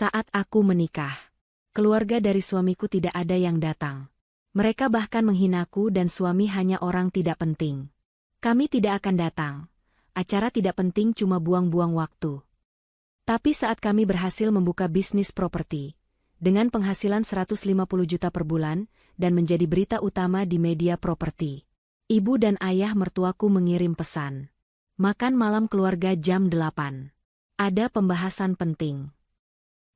Saat aku menikah, keluarga dari suamiku tidak ada yang datang. Mereka bahkan menghinaku dan suami hanya orang tidak penting. Kami tidak akan datang. Acara tidak penting cuma buang-buang waktu. Tapi saat kami berhasil membuka bisnis properti, dengan penghasilan 150 juta per bulan, dan menjadi berita utama di media properti, ibu dan ayah mertuaku mengirim pesan. Makan malam keluarga jam 8. Ada pembahasan penting.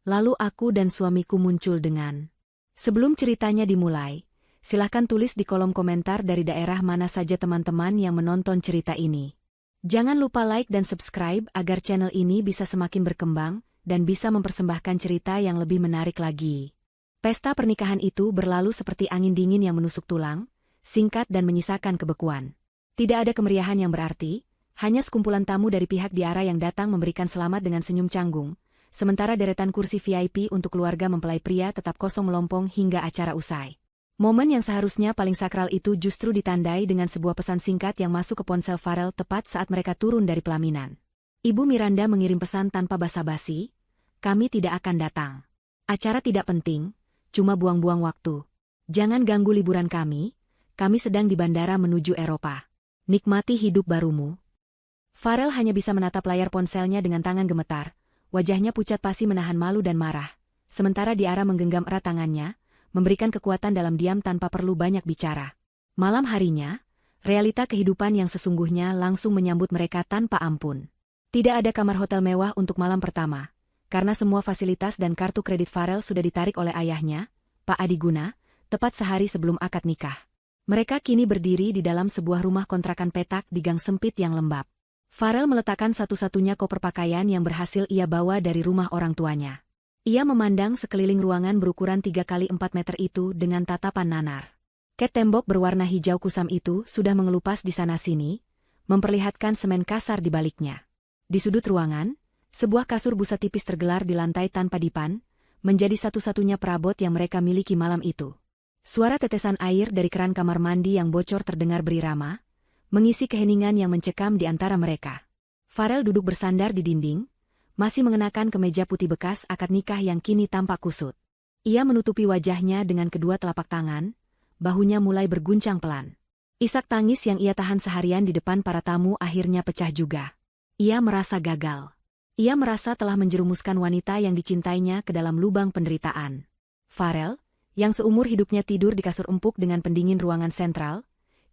Lalu aku dan suamiku muncul dengan, sebelum ceritanya dimulai, silahkan tulis di kolom komentar dari daerah mana saja teman-teman yang menonton cerita ini. Jangan lupa like dan subscribe agar channel ini bisa semakin berkembang dan bisa mempersembahkan cerita yang lebih menarik lagi. Pesta pernikahan itu berlalu seperti angin dingin yang menusuk tulang, singkat dan menyisakan kebekuan. Tidak ada kemeriahan yang berarti, hanya sekumpulan tamu dari pihak Diara yang datang memberikan selamat dengan senyum canggung, sementara deretan kursi VIP untuk keluarga mempelai pria tetap kosong melompong hingga acara usai. Momen yang seharusnya paling sakral itu justru ditandai dengan sebuah pesan singkat yang masuk ke ponsel Farel tepat saat mereka turun dari pelaminan. Ibu Miranda mengirim pesan tanpa basa-basi, "Kami tidak akan datang. Acara tidak penting, cuma buang-buang waktu. Jangan ganggu liburan kami sedang di bandara menuju Eropa. Nikmati hidup barumu." Farel hanya bisa menatap layar ponselnya dengan tangan gemetar. Wajahnya pucat pasi menahan malu dan marah, sementara Diara menggenggam erat tangannya, memberikan kekuatan dalam diam tanpa perlu banyak bicara. Malam harinya, realita kehidupan yang sesungguhnya langsung menyambut mereka tanpa ampun. Tidak ada kamar hotel mewah untuk malam pertama, karena semua fasilitas dan kartu kredit Farel sudah ditarik oleh ayahnya, Pak Adiguna, tepat sehari sebelum akad nikah. Mereka kini berdiri di dalam sebuah rumah kontrakan petak di gang sempit yang lembab. Farel meletakkan satu-satunya koper pakaian yang berhasil ia bawa dari rumah orang tuanya. Ia memandang sekeliling ruangan berukuran 3 x 4 meter itu dengan tatapan nanar. Cat tembok berwarna hijau kusam itu sudah mengelupas di sana-sini, memperlihatkan semen kasar di baliknya. Di sudut ruangan, sebuah kasur busa tipis tergelar di lantai tanpa dipan, menjadi satu-satunya perabot yang mereka miliki malam itu. Suara tetesan air dari keran kamar mandi yang bocor terdengar berirama, mengisi keheningan yang mencekam di antara mereka. Farel duduk bersandar di dinding, masih mengenakan kemeja putih bekas akad nikah yang kini tampak kusut. Ia menutupi wajahnya dengan kedua telapak tangan, bahunya mulai berguncang pelan. Isak tangis yang ia tahan seharian di depan para tamu akhirnya pecah juga. Ia merasa gagal. Ia merasa telah menjerumuskan wanita yang dicintainya ke dalam lubang penderitaan. Farel, yang seumur hidupnya tidur di kasur empuk dengan pendingin ruangan sentral,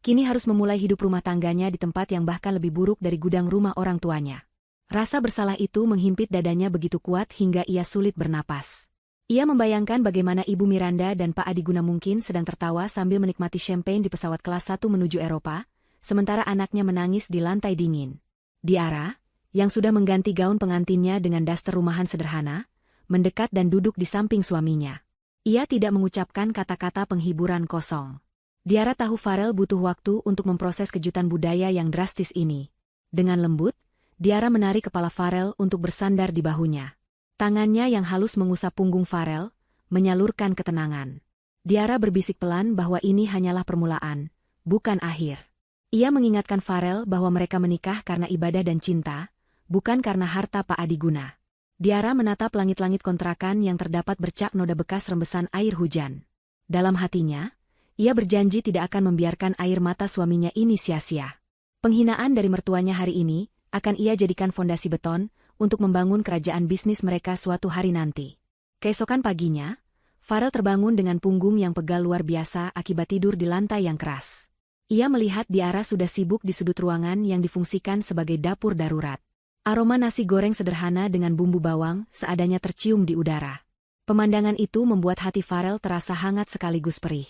kini harus memulai hidup rumah tangganya di tempat yang bahkan lebih buruk dari gudang rumah orang tuanya. Rasa bersalah itu menghimpit dadanya begitu kuat hingga ia sulit bernapas. Ia membayangkan bagaimana Ibu Miranda dan Pak Adiguna mungkin sedang tertawa sambil menikmati champagne di pesawat kelas 1 menuju Eropa, sementara anaknya menangis di lantai dingin. Diara, yang sudah mengganti gaun pengantinnya dengan daster rumahan sederhana, mendekat dan duduk di samping suaminya. Ia tidak mengucapkan kata-kata penghiburan kosong. Diara tahu Farel butuh waktu untuk memproses kejutan budaya yang drastis ini. Dengan lembut, Diara menarik kepala Farel untuk bersandar di bahunya. Tangannya yang halus mengusap punggung Farel, menyalurkan ketenangan. Diara berbisik pelan bahwa ini hanyalah permulaan, bukan akhir. Ia mengingatkan Farel bahwa mereka menikah karena ibadah dan cinta, bukan karena harta Pak Adiguna. Diara menatap langit-langit kontrakan yang terdapat bercak noda bekas rembesan air hujan. Dalam hatinya, ia berjanji tidak akan membiarkan air mata suaminya ini sia-sia. Penghinaan dari mertuanya hari ini akan ia jadikan fondasi beton untuk membangun kerajaan bisnis mereka suatu hari nanti. Keesokan paginya, Farel terbangun dengan punggung yang pegal luar biasa akibat tidur di lantai yang keras. Ia melihat Diara sudah sibuk di sudut ruangan yang difungsikan sebagai dapur darurat. Aroma nasi goreng sederhana dengan bumbu bawang seadanya tercium di udara. Pemandangan itu membuat hati Farel terasa hangat sekaligus perih.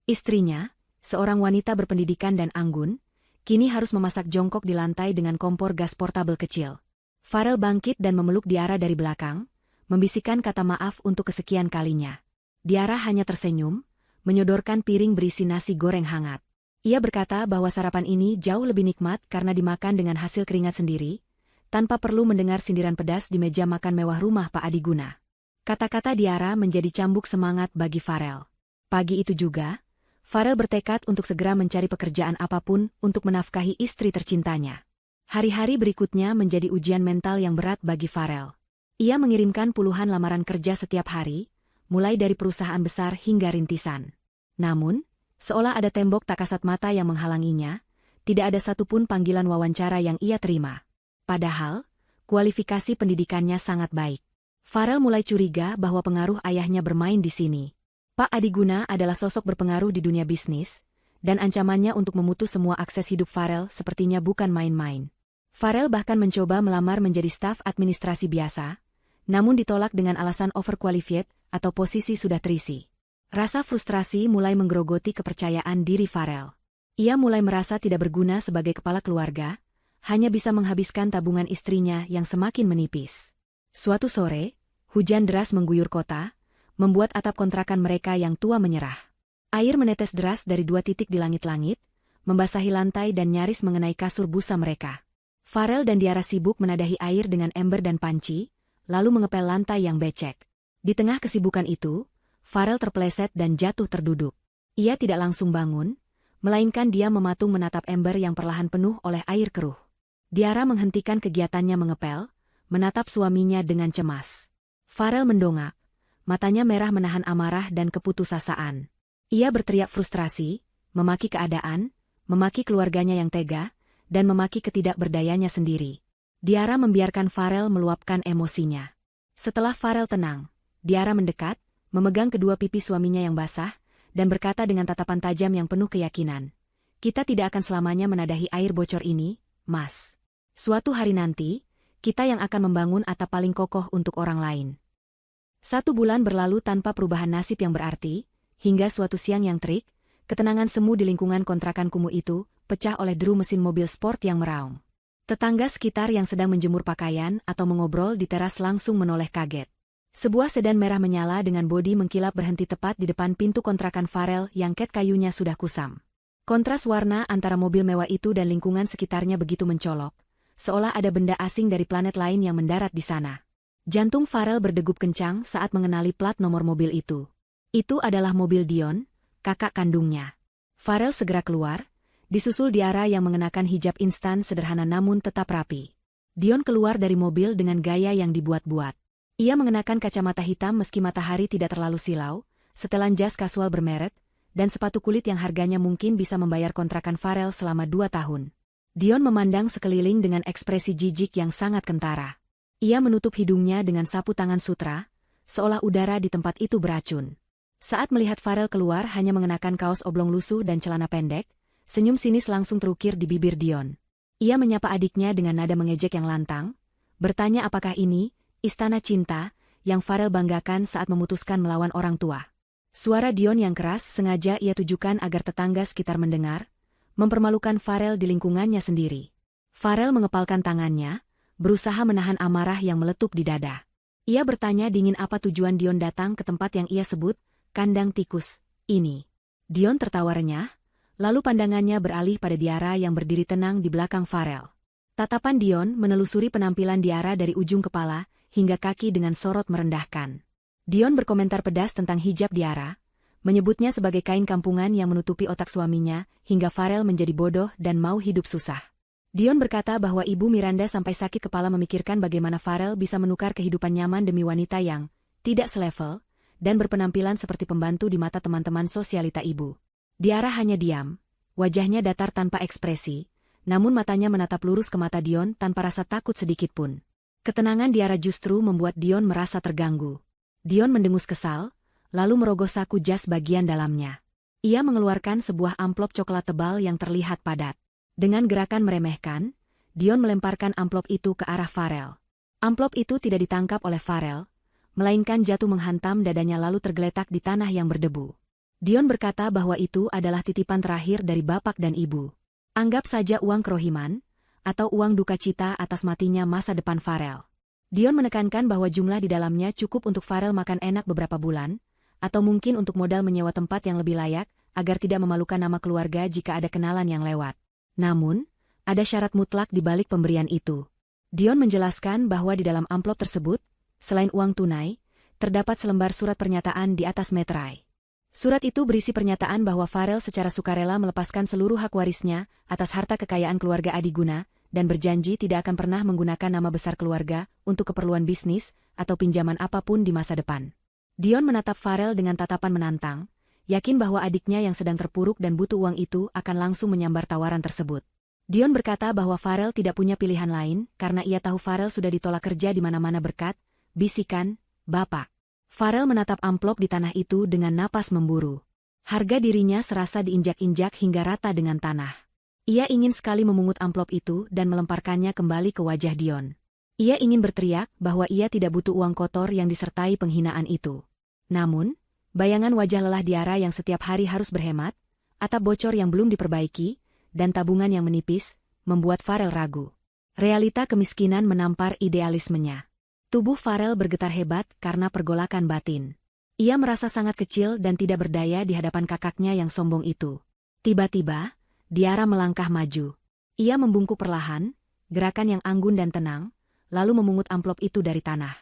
Istrinya, seorang wanita berpendidikan dan anggun, kini harus memasak jongkok di lantai dengan kompor gas portabel kecil. Farel bangkit dan memeluk Diara dari belakang, membisikkan kata maaf untuk kesekian kalinya. Diara hanya tersenyum, menyodorkan piring berisi nasi goreng hangat. Ia berkata bahwa sarapan ini jauh lebih nikmat karena dimakan dengan hasil keringat sendiri, tanpa perlu mendengar sindiran pedas di meja makan mewah rumah Pak Adiguna. Kata-kata Diara menjadi cambuk semangat bagi Farel. Pagi itu juga, Farel bertekad untuk segera mencari pekerjaan apapun untuk menafkahi istri tercintanya. Hari-hari berikutnya menjadi ujian mental yang berat bagi Farel. Ia mengirimkan puluhan lamaran kerja setiap hari, mulai dari perusahaan besar hingga rintisan. Namun, seolah ada tembok tak kasat mata yang menghalanginya, tidak ada satupun panggilan wawancara yang ia terima. Padahal, kualifikasi pendidikannya sangat baik. Farel mulai curiga bahwa pengaruh ayahnya bermain di sini. Pak Adiguna adalah sosok berpengaruh di dunia bisnis, dan ancamannya untuk memutus semua akses hidup Farel sepertinya bukan main-main. Farel bahkan mencoba melamar menjadi staf administrasi biasa, namun ditolak dengan alasan overqualified atau posisi sudah terisi. Rasa frustrasi mulai menggerogoti kepercayaan diri Farel. Ia mulai merasa tidak berguna sebagai kepala keluarga, hanya bisa menghabiskan tabungan istrinya yang semakin menipis. Suatu sore, hujan deras mengguyur kota, membuat atap kontrakan mereka yang tua menyerah. Air menetes deras dari 2 titik di langit-langit, membasahi lantai dan nyaris mengenai kasur busa mereka. Farel dan Diara sibuk menadahi air dengan ember dan panci, lalu mengepel lantai yang becek. Di tengah kesibukan itu, Farel terpeleset dan jatuh terduduk. Ia tidak langsung bangun, melainkan dia mematung menatap ember yang perlahan penuh oleh air keruh. Diara menghentikan kegiatannya mengepel, menatap suaminya dengan cemas. Farel mendongak, matanya merah menahan amarah dan keputusasaan. Ia berteriak frustrasi, memaki keadaan, memaki keluarganya yang tega, dan memaki ketidakberdayanya sendiri. Diara membiarkan Farel meluapkan emosinya. Setelah Farel tenang, Diara mendekat, memegang kedua pipi suaminya yang basah, dan berkata dengan tatapan tajam yang penuh keyakinan. Kita tidak akan selamanya menadahi air bocor ini, Mas. Suatu hari nanti, kita yang akan membangun atap paling kokoh untuk orang lain. 1 bulan berlalu tanpa perubahan nasib yang berarti, hingga suatu siang yang terik, ketenangan semu di lingkungan kontrakan kumuh itu, pecah oleh deru mesin mobil sport yang meraung. Tetangga sekitar yang sedang menjemur pakaian atau mengobrol di teras langsung menoleh kaget. Sebuah sedan merah menyala dengan bodi mengkilap berhenti tepat di depan pintu kontrakan Farel yang ket kayunya sudah kusam. Kontras warna antara mobil mewah itu dan lingkungan sekitarnya begitu mencolok, seolah ada benda asing dari planet lain yang mendarat di sana. Jantung Farel berdegup kencang saat mengenali plat nomor mobil itu. Itu adalah mobil Dion, kakak kandungnya. Farel segera keluar, disusul Diara yang mengenakan hijab instan sederhana namun tetap rapi. Dion keluar dari mobil dengan gaya yang dibuat-buat. Ia mengenakan kacamata hitam meski matahari tidak terlalu silau, setelan jas kasual bermerek, dan sepatu kulit yang harganya mungkin bisa membayar kontrakan Farel selama 2 tahun. Dion memandang sekeliling dengan ekspresi jijik yang sangat kentara. Ia menutup hidungnya dengan sapu tangan sutra, seolah udara di tempat itu beracun. Saat melihat Farel keluar hanya mengenakan kaos oblong lusuh dan celana pendek, senyum sinis langsung terukir di bibir Dion. Ia menyapa adiknya dengan nada mengejek yang lantang, bertanya apakah ini, istana cinta, yang Farel banggakan saat memutuskan melawan orang tua. Suara Dion yang keras sengaja ia tujukan agar tetangga sekitar mendengar, mempermalukan Farel di lingkungannya sendiri. Farel mengepalkan tangannya, berusaha menahan amarah yang meletup di dada. Ia bertanya dingin apa tujuan Dion datang ke tempat yang ia sebut, kandang tikus, ini. Dion tertawa renyah, lalu pandangannya beralih pada Diara yang berdiri tenang di belakang Farel. Tatapan Dion menelusuri penampilan Diara dari ujung kepala hingga kaki dengan sorot merendahkan. Dion berkomentar pedas tentang hijab Diara, menyebutnya sebagai kain kampungan yang menutupi otak suaminya, hingga Farel menjadi bodoh dan mau hidup susah. Dion berkata bahwa Ibu Miranda sampai sakit kepala memikirkan bagaimana Farel bisa menukar kehidupan nyaman demi wanita yang tidak selevel, dan berpenampilan seperti pembantu di mata teman-teman sosialita ibu. Diara hanya diam, wajahnya datar tanpa ekspresi, namun matanya menatap lurus ke mata Dion tanpa rasa takut sedikitpun. Ketenangan Diara justru membuat Dion merasa terganggu. Dion mendengus kesal, lalu merogoh saku jas bagian dalamnya. Ia mengeluarkan sebuah amplop coklat tebal yang terlihat padat. Dengan gerakan meremehkan, Dion melemparkan amplop itu ke arah Farel. Amplop itu tidak ditangkap oleh Farel, melainkan jatuh menghantam dadanya lalu tergeletak di tanah yang berdebu. Dion berkata bahwa itu adalah titipan terakhir dari bapak dan ibu. Anggap saja uang kerohiman, atau uang duka cita atas matinya masa depan Farel. Dion menekankan bahwa jumlah di dalamnya cukup untuk Farel makan enak beberapa bulan, atau mungkin untuk modal menyewa tempat yang lebih layak, agar tidak memalukan nama keluarga jika ada kenalan yang lewat. Namun, ada syarat mutlak di balik pemberian itu. Dion menjelaskan bahwa di dalam amplop tersebut, selain uang tunai, terdapat selembar surat pernyataan di atas meterai. Surat itu berisi pernyataan bahwa Farel secara sukarela melepaskan seluruh hak warisnya atas harta kekayaan keluarga Adiguna, dan berjanji tidak akan pernah menggunakan nama besar keluarga untuk keperluan bisnis atau pinjaman apapun di masa depan. Dion menatap Farel dengan tatapan menantang, yakin bahwa adiknya yang sedang terpuruk dan butuh uang itu akan langsung menyambar tawaran tersebut. Dion berkata bahwa Farel tidak punya pilihan lain karena ia tahu Farel sudah ditolak kerja di mana-mana berkat bisikan, "Bapak." Farel menatap amplop di tanah itu dengan napas memburu. Harga dirinya serasa diinjak-injak hingga rata dengan tanah. Ia ingin sekali memungut amplop itu dan melemparkannya kembali ke wajah Dion. Ia ingin berteriak bahwa ia tidak butuh uang kotor yang disertai penghinaan itu. Namun, bayangan wajah lelah Diara yang setiap hari harus berhemat, atap bocor yang belum diperbaiki, dan tabungan yang menipis, membuat Farel ragu. Realita kemiskinan menampar idealismenya. Tubuh Farel bergetar hebat karena pergolakan batin. Ia merasa sangat kecil dan tidak berdaya di hadapan kakaknya yang sombong itu. Tiba-tiba, Diara melangkah maju. Ia membungkuk perlahan, gerakan yang anggun dan tenang, lalu memungut amplop itu dari tanah.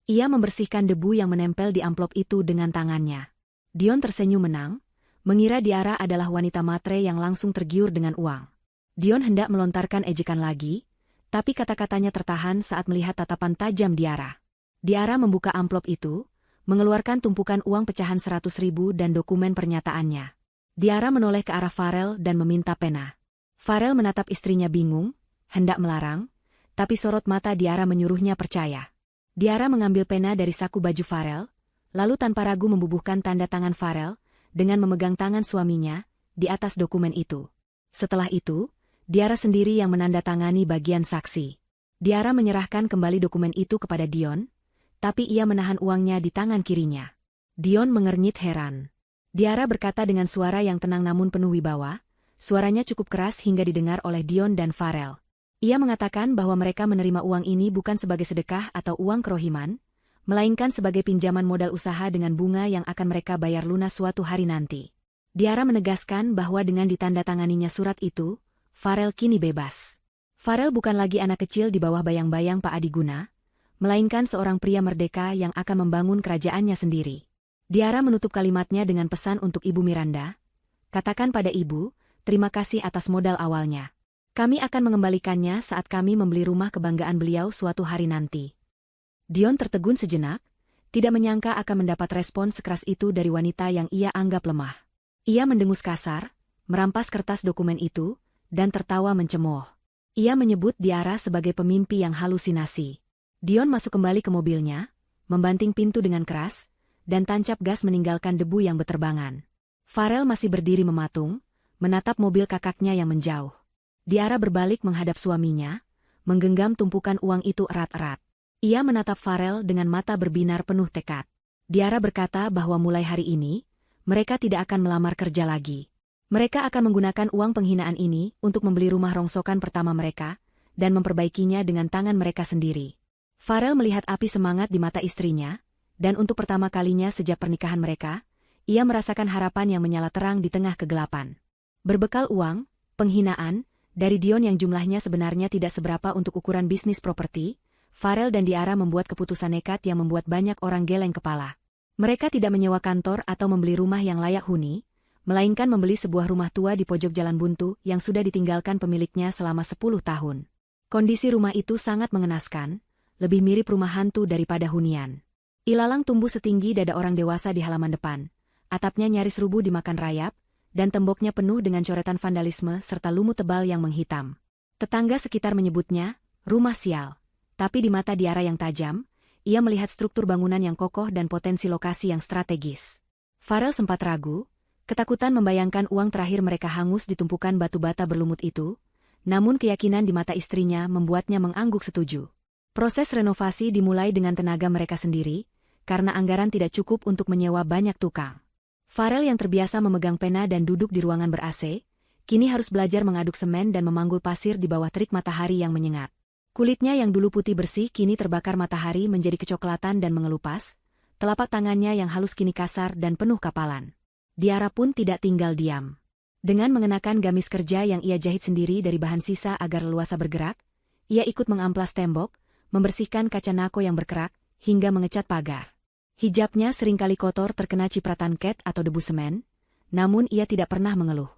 Ia membersihkan debu yang menempel di amplop itu dengan tangannya. Dion tersenyum menang, mengira Diara adalah wanita matre yang langsung tergiur dengan uang. Dion hendak melontarkan ejekan lagi, tapi kata-katanya tertahan saat melihat tatapan tajam Diara. Diara membuka amplop itu, mengeluarkan tumpukan uang pecahan 100.000 dan dokumen pernyataannya. Diara menoleh ke arah Farel dan meminta pena. Farel menatap istrinya bingung, hendak melarang, tapi sorot mata Diara menyuruhnya percaya. Diara mengambil pena dari saku baju Farel, lalu tanpa ragu membubuhkan tanda tangan Farel, dengan memegang tangan suaminya, di atas dokumen itu. Setelah itu, Diara sendiri yang menandatangani bagian saksi. Diara menyerahkan kembali dokumen itu kepada Dion, tapi ia menahan uangnya di tangan kirinya. Dion mengernyit heran. Diara berkata dengan suara yang tenang namun penuh wibawa, suaranya cukup keras hingga didengar oleh Dion dan Farel. Ia mengatakan bahwa mereka menerima uang ini bukan sebagai sedekah atau uang kerohiman, melainkan sebagai pinjaman modal usaha dengan bunga yang akan mereka bayar lunas suatu hari nanti. Diara menegaskan bahwa dengan ditandatanganinya surat itu, Farel kini bebas. Farel bukan lagi anak kecil di bawah bayang-bayang Pak Adiguna, melainkan seorang pria merdeka yang akan membangun kerajaannya sendiri. Diara menutup kalimatnya dengan pesan untuk Ibu Miranda. "Katakan pada Ibu, terima kasih atas modal awalnya. Kami akan mengembalikannya saat kami membeli rumah kebanggaan beliau suatu hari nanti." Dion tertegun sejenak, tidak menyangka akan mendapat respon sekeras itu dari wanita yang ia anggap lemah. Ia mendengus kasar, merampas kertas dokumen itu, dan tertawa mencemooh. Ia menyebut Diara sebagai pemimpi yang halusinasi. Dion masuk kembali ke mobilnya, membanting pintu dengan keras, dan tancap gas meninggalkan debu yang beterbangan. Farel masih berdiri mematung, menatap mobil kakaknya yang menjauh. Diara berbalik menghadap suaminya, menggenggam tumpukan uang itu erat-erat. Ia menatap Farel dengan mata berbinar penuh tekad. Diara berkata bahwa mulai hari ini, mereka tidak akan melamar kerja lagi. Mereka akan menggunakan uang penghinaan ini untuk membeli rumah rongsokan pertama mereka, dan memperbaikinya dengan tangan mereka sendiri. Farel melihat api semangat di mata istrinya, dan untuk pertama kalinya sejak pernikahan mereka, ia merasakan harapan yang menyala terang di tengah kegelapan. Berbekal uang, penghinaan, dari Dion yang jumlahnya sebenarnya tidak seberapa untuk ukuran bisnis properti, Farel dan Diara membuat keputusan nekat yang membuat banyak orang geleng kepala. Mereka tidak menyewa kantor atau membeli rumah yang layak huni, melainkan membeli sebuah rumah tua di pojok jalan buntu yang sudah ditinggalkan pemiliknya selama 10 tahun. Kondisi rumah itu sangat mengenaskan, lebih mirip rumah hantu daripada hunian. Ilalang tumbuh setinggi dada orang dewasa di halaman depan, atapnya nyaris rubuh dimakan rayap, dan temboknya penuh dengan coretan vandalisme serta lumut tebal yang menghitam. Tetangga sekitar menyebutnya rumah sial, tapi di mata Diara yang tajam, ia melihat struktur bangunan yang kokoh dan potensi lokasi yang strategis. Farel sempat ragu, ketakutan membayangkan uang terakhir mereka hangus di tumpukan batu bata berlumut itu, namun keyakinan di mata istrinya membuatnya mengangguk setuju. Proses renovasi dimulai dengan tenaga mereka sendiri, karena anggaran tidak cukup untuk menyewa banyak tukang. Farel yang terbiasa memegang pena dan duduk di ruangan ber-AC, kini harus belajar mengaduk semen dan memanggul pasir di bawah terik matahari yang menyengat. Kulitnya yang dulu putih bersih kini terbakar matahari menjadi kecoklatan dan mengelupas, telapak tangannya yang halus kini kasar dan penuh kapalan. Diara pun tidak tinggal diam. Dengan mengenakan gamis kerja yang ia jahit sendiri dari bahan sisa agar leluasa bergerak, ia ikut mengamplas tembok, membersihkan kaca nako yang berkerak, hingga mengecat pagar. Hijabnya seringkali kotor terkena cipratan cat atau debu semen, namun ia tidak pernah mengeluh.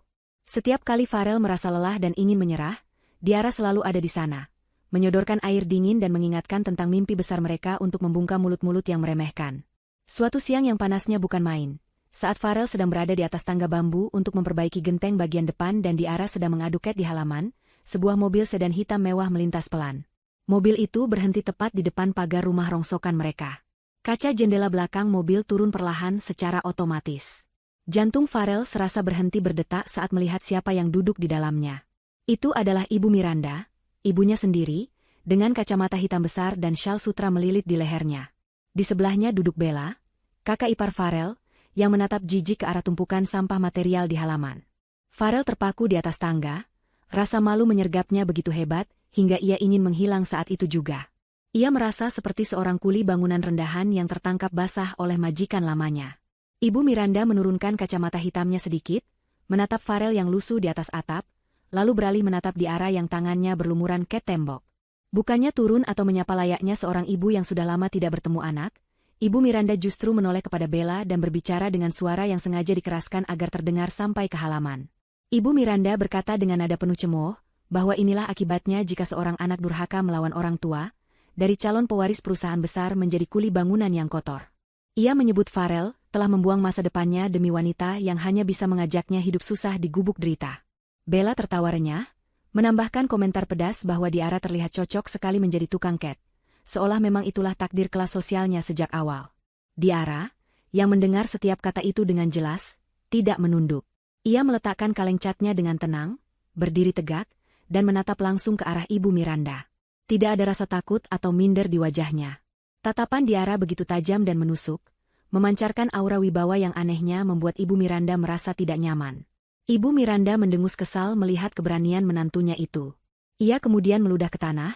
Setiap kali Farel merasa lelah dan ingin menyerah, Diara selalu ada di sana, menyodorkan air dingin dan mengingatkan tentang mimpi besar mereka untuk membungkam mulut-mulut yang meremehkan. Suatu siang yang panasnya bukan main, saat Farel sedang berada di atas tangga bambu untuk memperbaiki genteng bagian depan dan Diara sedang mengadu ket di halaman, sebuah mobil sedan hitam mewah melintas pelan. Mobil itu berhenti tepat di depan pagar rumah rongsokan mereka. Kaca jendela belakang mobil turun perlahan secara otomatis. Jantung Farel serasa berhenti berdetak saat melihat siapa yang duduk di dalamnya. Itu adalah Ibu Miranda, ibunya sendiri, dengan kacamata hitam besar dan syal sutra melilit di lehernya. Di sebelahnya duduk Bella, kakak ipar Farel, yang menatap jijik ke arah tumpukan sampah material di halaman. Farel terpaku di atas tangga, rasa malu menyergapnya begitu hebat, hingga ia ingin menghilang saat itu juga. Ia merasa seperti seorang kuli bangunan rendahan yang tertangkap basah oleh majikan lamanya. Ibu Miranda menurunkan kacamata hitamnya sedikit, menatap Farel yang lusuh di atas atap, lalu beralih menatap Diara yang tangannya berlumuran ke tembok. Bukannya turun atau menyapa layaknya seorang ibu yang sudah lama tidak bertemu anak, Ibu Miranda justru menoleh kepada Bella dan berbicara dengan suara yang sengaja dikeraskan agar terdengar sampai ke halaman. Ibu Miranda berkata dengan nada penuh cemooh, bahwa inilah akibatnya jika seorang anak durhaka melawan orang tua, dari calon pewaris perusahaan besar menjadi kuli bangunan yang kotor. Ia menyebut Farel telah membuang masa depannya demi wanita yang hanya bisa mengajaknya hidup susah di gubuk derita. Bella tertawa renyah, menambahkan komentar pedas bahwa Diara terlihat cocok sekali menjadi tukang ket, seolah memang itulah takdir kelas sosialnya sejak awal. Diara, yang mendengar setiap kata itu dengan jelas, tidak menunduk. Ia meletakkan kaleng catnya dengan tenang, berdiri tegak, dan menatap langsung ke arah Ibu Miranda. Tidak ada rasa takut atau minder di wajahnya. Tatapan Diara begitu tajam dan menusuk, memancarkan aura wibawa yang anehnya membuat Ibu Miranda merasa tidak nyaman. Ibu Miranda mendengus kesal melihat keberanian menantunya itu. Ia kemudian meludah ke tanah,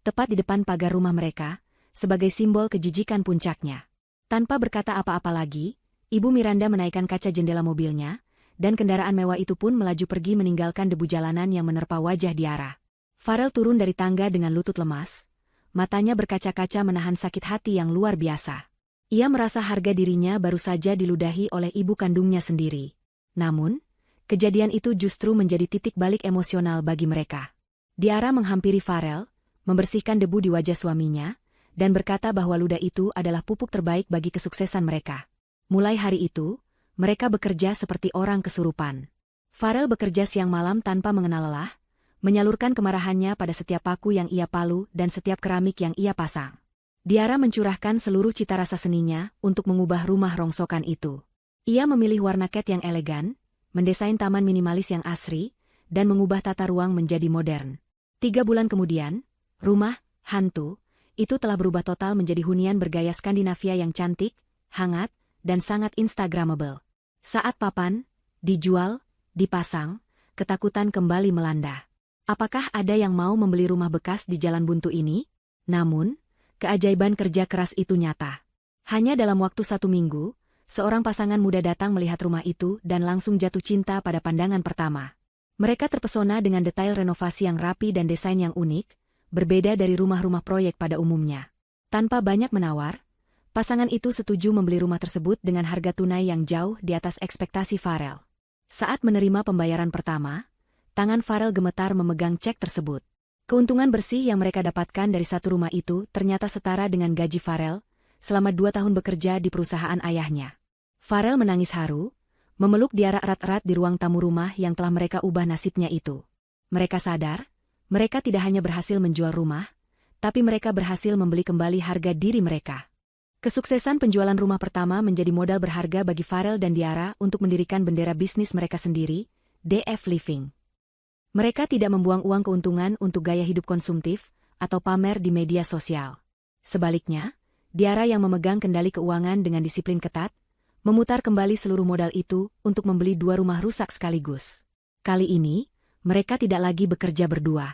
tepat di depan pagar rumah mereka, sebagai simbol kejijikan puncaknya. Tanpa berkata apa-apa lagi, Ibu Miranda menaikkan kaca jendela mobilnya, dan kendaraan mewah itu pun melaju pergi meninggalkan debu jalanan yang menerpa wajah Diara. Farel turun dari tangga dengan lutut lemas, matanya berkaca-kaca menahan sakit hati yang luar biasa. Ia merasa harga dirinya baru saja diludahi oleh ibu kandungnya sendiri. Namun, kejadian itu justru menjadi titik balik emosional bagi mereka. Diara menghampiri Farel, membersihkan debu di wajah suaminya, dan berkata bahwa ludah itu adalah pupuk terbaik bagi kesuksesan mereka. Mulai hari itu, mereka bekerja seperti orang kesurupan. Farel bekerja siang malam tanpa mengenal lelah, menyalurkan kemarahannya pada setiap paku yang ia palu dan setiap keramik yang ia pasang. Diara mencurahkan seluruh cita rasa seninya untuk mengubah rumah rongsokan itu. Ia memilih warna cat yang elegan, mendesain taman minimalis yang asri, dan mengubah tata ruang menjadi modern. 3 bulan kemudian, rumah, hantu, itu telah berubah total menjadi hunian bergaya Skandinavia yang cantik, hangat, dan sangat instagramable. Saat papan, dijual, dipasang, ketakutan kembali melanda. Apakah ada yang mau membeli rumah bekas di Jalan Buntu ini? Namun, keajaiban kerja keras itu nyata. Hanya dalam waktu 1 minggu, seorang pasangan muda datang melihat rumah itu dan langsung jatuh cinta pada pandangan pertama. Mereka terpesona dengan detail renovasi yang rapi dan desain yang unik, berbeda dari rumah-rumah proyek pada umumnya. Tanpa banyak menawar, pasangan itu setuju membeli rumah tersebut dengan harga tunai yang jauh di atas ekspektasi Farel. Saat menerima pembayaran pertama, tangan Farel gemetar memegang cek tersebut. Keuntungan bersih yang mereka dapatkan dari satu rumah itu ternyata setara dengan gaji Farel selama 2 tahun bekerja di perusahaan ayahnya. Farel menangis haru, memeluk Diara erat-erat di ruang tamu rumah yang telah mereka ubah nasibnya itu. Mereka sadar, mereka tidak hanya berhasil menjual rumah, tapi mereka berhasil membeli kembali harga diri mereka. Kesuksesan penjualan rumah pertama menjadi modal berharga bagi Farel dan Diara untuk mendirikan bendera bisnis mereka sendiri, DF Living. Mereka tidak membuang uang keuntungan untuk gaya hidup konsumtif atau pamer di media sosial. Sebaliknya, Diara yang memegang kendali keuangan dengan disiplin ketat, memutar kembali seluruh modal itu untuk membeli 2 rumah rusak sekaligus. Kali ini, mereka tidak lagi bekerja berdua.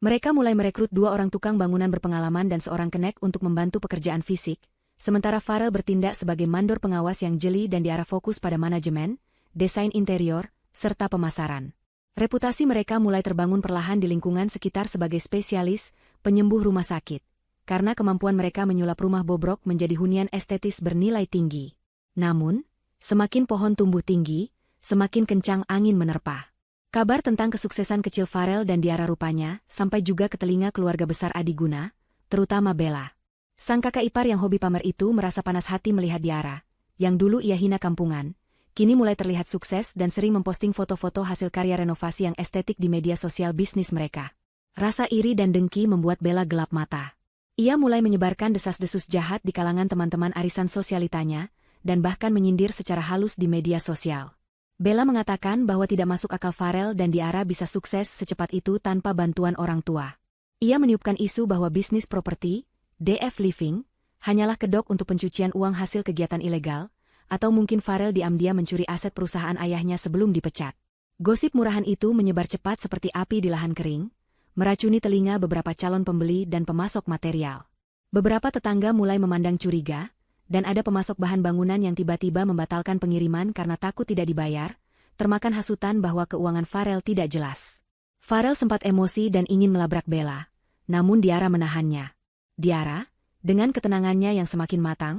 Mereka mulai merekrut 2 orang tukang bangunan berpengalaman dan seorang kenek untuk membantu pekerjaan fisik, sementara Farel bertindak sebagai mandor pengawas yang jeli dan Diara fokus pada manajemen, desain interior, serta pemasaran. Reputasi mereka mulai terbangun perlahan di lingkungan sekitar sebagai spesialis penyembuh rumah sakit, karena kemampuan mereka menyulap rumah bobrok menjadi hunian estetis bernilai tinggi. Namun, semakin pohon tumbuh tinggi, semakin kencang angin menerpa. Kabar tentang kesuksesan kecil Farel dan Diara rupanya sampai juga ke telinga keluarga besar Adiguna, terutama Bella. Sang kakak ipar yang hobi pamer itu merasa panas hati melihat Diara, yang dulu ia hina kampungan, kini mulai terlihat sukses dan sering memposting foto-foto hasil karya renovasi yang estetik di media sosial bisnis mereka. Rasa iri dan dengki membuat Bella gelap mata. Ia mulai menyebarkan desas-desus jahat di kalangan teman-teman arisan sosialitanya, dan bahkan menyindir secara halus di media sosial. Bella mengatakan bahwa tidak masuk akal Farel dan Diara bisa sukses secepat itu tanpa bantuan orang tua. Ia meniupkan isu bahwa bisnis properti, DF Living, hanyalah kedok untuk pencucian uang hasil kegiatan ilegal, atau mungkin Farel diam-diam mencuri aset perusahaan ayahnya sebelum dipecat. Gosip murahan itu menyebar cepat seperti api di lahan kering, meracuni telinga beberapa calon pembeli dan pemasok material. Beberapa tetangga mulai memandang curiga, dan ada pemasok bahan bangunan yang tiba-tiba membatalkan pengiriman karena takut tidak dibayar, termakan hasutan bahwa keuangan Farel tidak jelas. Farel sempat emosi dan ingin melabrak Bella, namun Diara menahannya. Diara, dengan ketenangannya yang semakin matang,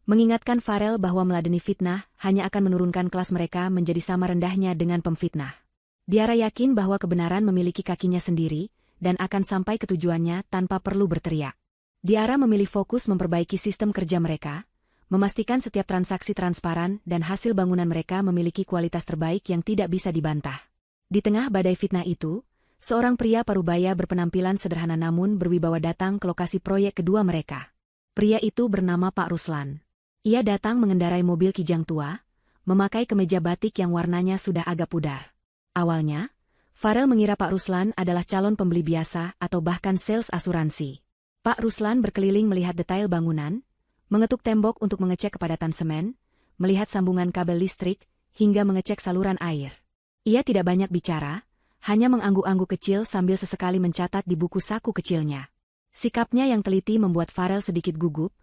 mengingatkan Farel bahwa meladeni fitnah hanya akan menurunkan kelas mereka menjadi sama rendahnya dengan pemfitnah. Diara yakin bahwa kebenaran memiliki kakinya sendiri, dan akan sampai ke tujuannya tanpa perlu berteriak. Diara memilih fokus memperbaiki sistem kerja mereka, memastikan setiap transaksi transparan dan hasil bangunan mereka memiliki kualitas terbaik yang tidak bisa dibantah. Di tengah badai fitnah itu, seorang pria parubaya berpenampilan sederhana namun berwibawa datang ke lokasi proyek kedua mereka. Pria itu bernama Pak Ruslan. Ia datang mengendarai mobil kijang tua, memakai kemeja batik yang warnanya sudah agak pudar. Awalnya, Farel mengira Pak Ruslan adalah calon pembeli biasa atau bahkan sales asuransi. Pak Ruslan berkeliling melihat detail bangunan, mengetuk tembok untuk mengecek kepadatan semen, melihat sambungan kabel listrik, hingga mengecek saluran air. Ia tidak banyak bicara, hanya mengangguk-angguk kecil sambil sesekali mencatat di buku saku kecilnya. Sikapnya yang teliti membuat Farel sedikit gugup,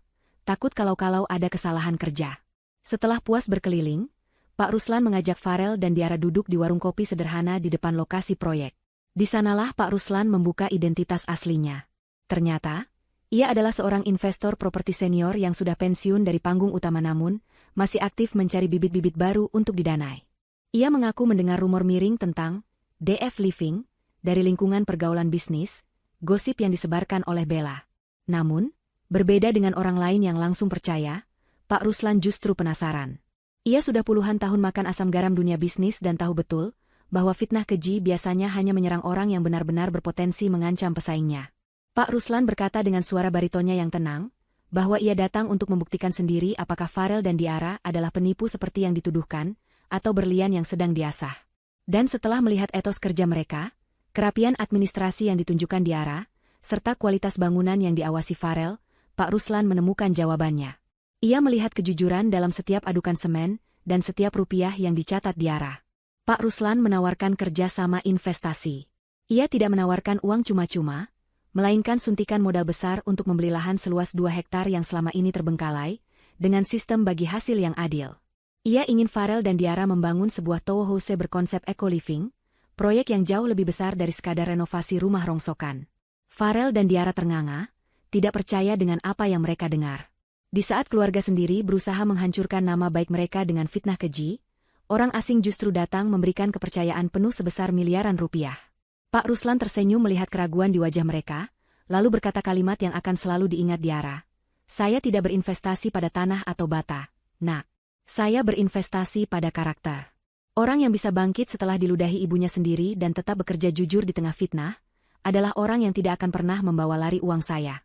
takut kalau-kalau ada kesalahan kerja. Setelah puas berkeliling, Pak Ruslan mengajak Farel dan Diara duduk di warung kopi sederhana di depan lokasi proyek. Di sanalah Pak Ruslan membuka identitas aslinya. Ternyata, ia adalah seorang investor properti senior yang sudah pensiun dari panggung utama namun masih aktif mencari bibit-bibit baru untuk didanai. Ia mengaku mendengar rumor miring tentang DF Living dari lingkungan pergaulan bisnis, gosip yang disebarkan oleh Bella. Namun, berbeda dengan orang lain yang langsung percaya, Pak Ruslan justru penasaran. Ia sudah puluhan tahun makan asam garam dunia bisnis dan tahu betul bahwa fitnah keji biasanya hanya menyerang orang yang benar-benar berpotensi mengancam pesaingnya. Pak Ruslan berkata dengan suara baritonnya yang tenang, bahwa ia datang untuk membuktikan sendiri apakah Farel dan Diara adalah penipu seperti yang dituduhkan, atau berlian yang sedang diasah. Dan setelah melihat etos kerja mereka, kerapian administrasi yang ditunjukkan Diara, serta kualitas bangunan yang diawasi Farel, Pak Ruslan menemukan jawabannya. Ia melihat kejujuran dalam setiap adukan semen, dan setiap rupiah yang dicatat Diara. Pak Ruslan menawarkan kerjasama investasi. Ia tidak menawarkan uang cuma-cuma, melainkan suntikan modal besar untuk membeli lahan seluas 2 hektar yang selama ini terbengkalai, dengan sistem bagi hasil yang adil. Ia ingin Farel dan Diara membangun sebuah townhouse berkonsep eco-living, proyek yang jauh lebih besar dari sekadar renovasi rumah rongsokan. Farel dan Diara ternganga, tidak percaya dengan apa yang mereka dengar. Di saat keluarga sendiri berusaha menghancurkan nama baik mereka dengan fitnah keji, orang asing justru datang memberikan kepercayaan penuh sebesar miliaran rupiah. Pak Ruslan tersenyum melihat keraguan di wajah mereka, lalu berkata kalimat yang akan selalu diingat Diara. Saya tidak berinvestasi pada tanah atau bata, Nak. Saya berinvestasi pada karakter. Orang yang bisa bangkit setelah diludahi ibunya sendiri dan tetap bekerja jujur di tengah fitnah, adalah orang yang tidak akan pernah membawa lari uang saya.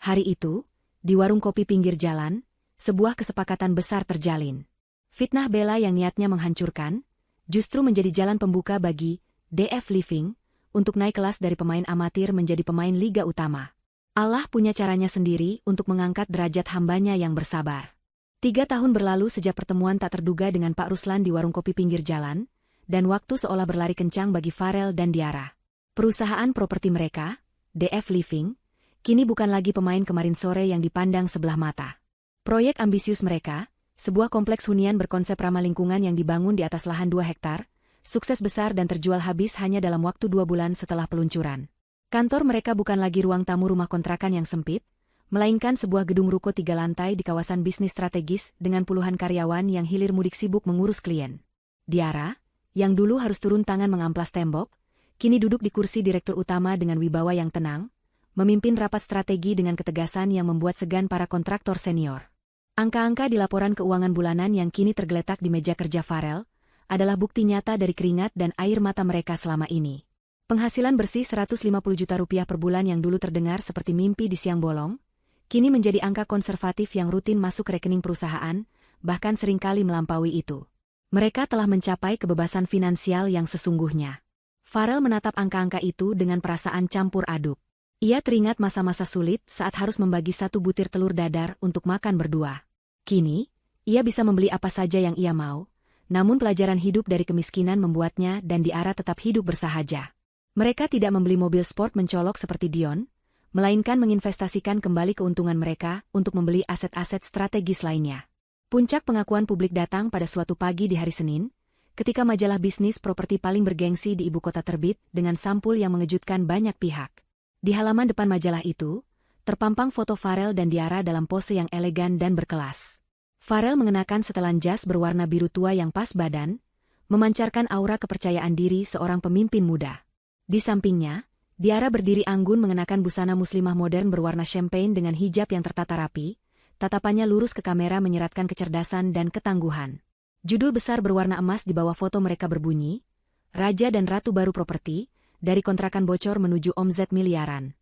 Hari itu, di warung kopi pinggir jalan, sebuah kesepakatan besar terjalin. Fitnah Bella yang niatnya menghancurkan, justru menjadi jalan pembuka bagi DF Living, untuk naik kelas dari pemain amatir menjadi pemain liga utama. Allah punya caranya sendiri untuk mengangkat derajat hambanya yang bersabar. 3 tahun berlalu sejak pertemuan tak terduga dengan Pak Ruslan di warung kopi pinggir jalan, dan waktu seolah berlari kencang bagi Farel dan Diara. Perusahaan properti mereka, DF Living, kini bukan lagi pemain kemarin sore yang dipandang sebelah mata. Proyek ambisius mereka, sebuah kompleks hunian berkonsep ramah lingkungan yang dibangun di atas lahan 2 hektar, sukses besar dan terjual habis hanya dalam waktu 2 bulan setelah peluncuran. Kantor mereka bukan lagi ruang tamu rumah kontrakan yang sempit, melainkan sebuah gedung ruko 3 lantai di kawasan bisnis strategis dengan puluhan karyawan yang hilir mudik sibuk mengurus klien. Diara, yang dulu harus turun tangan mengamplas tembok, kini duduk di kursi direktur utama dengan wibawa yang tenang, memimpin rapat strategi dengan ketegasan yang membuat segan para kontraktor senior. Angka-angka di laporan keuangan bulanan yang kini tergeletak di meja kerja Farel adalah bukti nyata dari keringat dan air mata mereka selama ini. Penghasilan bersih 150 juta rupiah per bulan yang dulu terdengar seperti mimpi di siang bolong, kini menjadi angka konservatif yang rutin masuk rekening perusahaan, bahkan seringkali melampaui itu. Mereka telah mencapai kebebasan finansial yang sesungguhnya. Farel menatap angka-angka itu dengan perasaan campur aduk. Ia teringat masa-masa sulit saat harus membagi satu butir telur dadar untuk makan berdua. Kini, ia bisa membeli apa saja yang ia mau, namun pelajaran hidup dari kemiskinan membuatnya dan Diara tetap hidup bersahaja. Mereka tidak membeli mobil sport mencolok seperti Dion, melainkan menginvestasikan kembali keuntungan mereka untuk membeli aset-aset strategis lainnya. Puncak pengakuan publik datang pada suatu pagi di hari Senin, ketika majalah bisnis properti paling bergengsi di ibu kota terbit dengan sampul yang mengejutkan banyak pihak. Di halaman depan majalah itu, terpampang foto Farel dan Diara dalam pose yang elegan dan berkelas. Farel mengenakan setelan jas berwarna biru tua yang pas badan, memancarkan aura kepercayaan diri seorang pemimpin muda. Di sampingnya, Diara berdiri anggun mengenakan busana muslimah modern berwarna champagne dengan hijab yang tertata rapi, tatapannya lurus ke kamera menyeratkan kecerdasan dan ketangguhan. Judul besar berwarna emas di bawah foto mereka berbunyi, Raja dan Ratu Baru Properti, dari kontrakan bocor menuju omzet miliaran.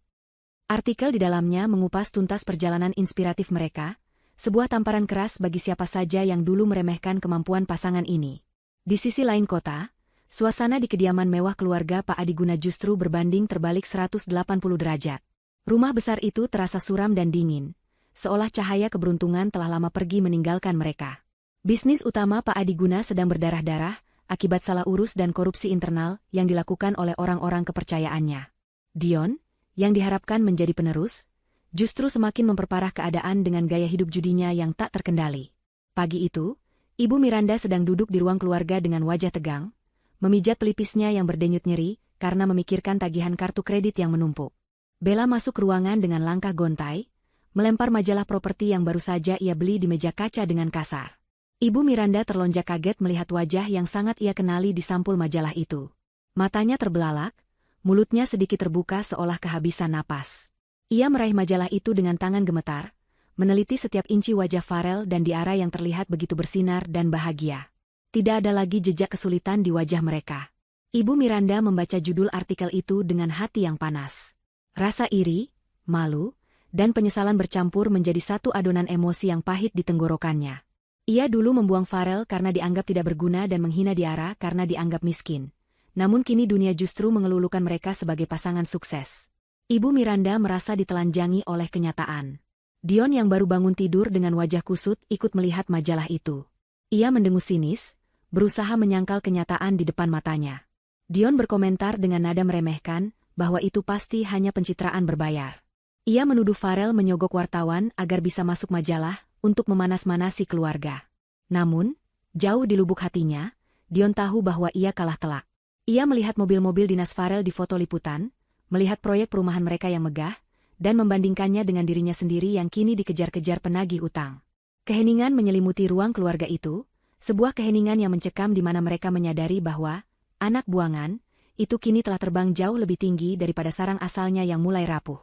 Artikel di dalamnya mengupas tuntas perjalanan inspiratif mereka, sebuah tamparan keras bagi siapa saja yang dulu meremehkan kemampuan pasangan ini. Di sisi lain kota, suasana di kediaman mewah keluarga Pak Adiguna justru berbanding terbalik 180 derajat. Rumah besar itu terasa suram dan dingin, seolah cahaya keberuntungan telah lama pergi meninggalkan mereka. Bisnis utama Pak Adiguna sedang berdarah-darah akibat salah urus dan korupsi internal yang dilakukan oleh orang-orang kepercayaannya. Dion, yang diharapkan menjadi penerus, justru semakin memperparah keadaan dengan gaya hidup judinya yang tak terkendali. Pagi itu, Ibu Miranda sedang duduk di ruang keluarga dengan wajah tegang, memijat pelipisnya yang berdenyut nyeri karena memikirkan tagihan kartu kredit yang menumpuk. Bella masuk ruangan dengan langkah gontai, melempar majalah properti yang baru saja ia beli di meja kaca dengan kasar. Ibu Miranda terlonjak kaget melihat wajah yang sangat ia kenali di sampul majalah itu. Matanya terbelalak, mulutnya sedikit terbuka seolah kehabisan napas. Ia meraih majalah itu dengan tangan gemetar, meneliti setiap inci wajah Farel dan Diara yang terlihat begitu bersinar dan bahagia. Tidak ada lagi jejak kesulitan di wajah mereka. Ibu Miranda membaca judul artikel itu dengan hati yang panas. Rasa iri, malu, dan penyesalan bercampur menjadi satu adonan emosi yang pahit di tenggorokannya. Ia dulu membuang Farel karena dianggap tidak berguna dan menghina Diara karena dianggap miskin. Namun kini dunia justru mengelulukan mereka sebagai pasangan sukses. Ibu Miranda merasa ditelanjangi oleh kenyataan. Dion yang baru bangun tidur dengan wajah kusut ikut melihat majalah itu. Ia mendengus sinis, berusaha menyangkal kenyataan di depan matanya. Dion berkomentar dengan nada meremehkan bahwa itu pasti hanya pencitraan berbayar. Ia menuduh Farel menyogok wartawan agar bisa masuk majalah untuk memanas-manasi keluarga. Namun, jauh di lubuk hatinya, Dion tahu bahwa ia kalah telak. Ia melihat mobil-mobil dinas Farel di foto liputan, melihat proyek perumahan mereka yang megah, dan membandingkannya dengan dirinya sendiri yang kini dikejar-kejar penagih utang. Keheningan menyelimuti ruang keluarga itu, sebuah keheningan yang mencekam di mana mereka menyadari bahwa anak buangan itu kini telah terbang jauh lebih tinggi daripada sarang asalnya yang mulai rapuh.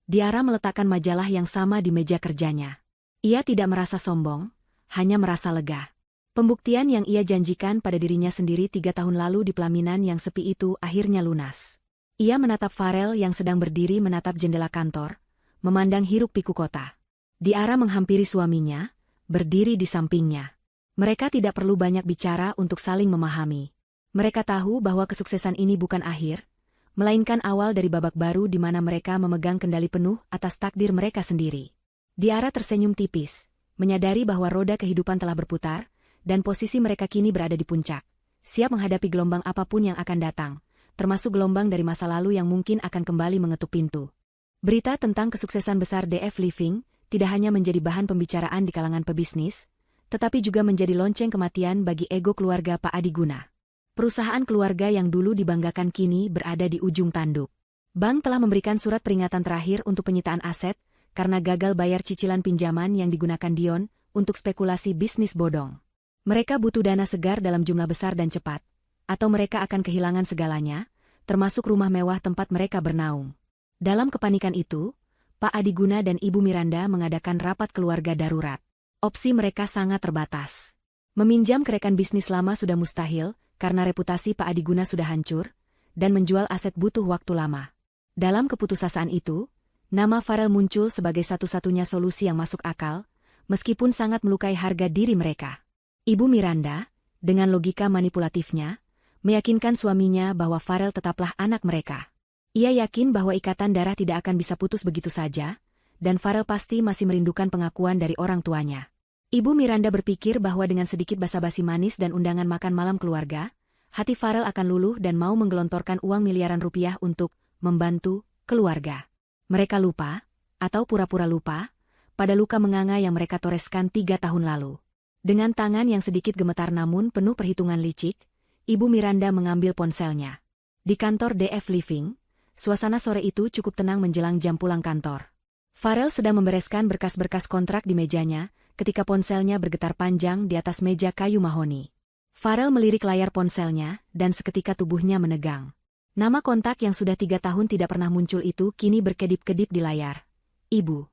Diara meletakkan majalah yang sama di meja kerjanya. Ia tidak merasa sombong, hanya merasa lega. Pembuktian yang ia janjikan pada dirinya sendiri 3 tahun lalu di pelaminan yang sepi itu akhirnya lunas. Ia menatap Farel yang sedang berdiri menatap jendela kantor, memandang hiruk-pikuk kota. Diara menghampiri suaminya, berdiri di sampingnya. Mereka tidak perlu banyak bicara untuk saling memahami. Mereka tahu bahwa kesuksesan ini bukan akhir, melainkan awal dari babak baru di mana mereka memegang kendali penuh atas takdir mereka sendiri. Diara tersenyum tipis, menyadari bahwa roda kehidupan telah berputar, dan posisi mereka kini berada di puncak, siap menghadapi gelombang apapun yang akan datang, termasuk gelombang dari masa lalu yang mungkin akan kembali mengetuk pintu. Berita tentang kesuksesan besar DF Living tidak hanya menjadi bahan pembicaraan di kalangan pebisnis, tetapi juga menjadi lonceng kematian bagi ego keluarga Pak Adiguna. Perusahaan keluarga yang dulu dibanggakan kini berada di ujung tanduk. Bank telah memberikan surat peringatan terakhir untuk penyitaan aset karena gagal bayar cicilan pinjaman yang digunakan Dion untuk spekulasi bisnis bodong. Mereka butuh dana segar dalam jumlah besar dan cepat, atau mereka akan kehilangan segalanya, termasuk rumah mewah tempat mereka bernaung. Dalam kepanikan itu, Pak Adiguna dan Ibu Miranda mengadakan rapat keluarga darurat. Opsi mereka sangat terbatas. Meminjam ke rekan bisnis lama sudah mustahil, karena reputasi Pak Adiguna sudah hancur, dan menjual aset butuh waktu lama. Dalam keputusasaan itu, nama Farel muncul sebagai satu-satunya solusi yang masuk akal, meskipun sangat melukai harga diri mereka. Ibu Miranda, dengan logika manipulatifnya, meyakinkan suaminya bahwa Farel tetaplah anak mereka. Ia yakin bahwa ikatan darah tidak akan bisa putus begitu saja, dan Farel pasti masih merindukan pengakuan dari orang tuanya. Ibu Miranda berpikir bahwa dengan sedikit basa-basi manis dan undangan makan malam keluarga, hati Farel akan luluh dan mau menggelontorkan uang miliaran rupiah untuk membantu keluarga. Mereka lupa, atau pura-pura lupa, pada luka menganga yang mereka toreskan 3 tahun lalu. Dengan tangan yang sedikit gemetar namun penuh perhitungan licik, Ibu Miranda mengambil ponselnya. Di kantor DF Living, suasana sore itu cukup tenang menjelang jam pulang kantor. Farel sedang membereskan berkas-berkas kontrak di mejanya, ketika ponselnya bergetar panjang di atas meja kayu mahoni. Farel melirik layar ponselnya, dan seketika tubuhnya menegang. Nama kontak yang sudah 3 tahun tidak pernah muncul itu kini berkedip-kedip di layar. Ibu.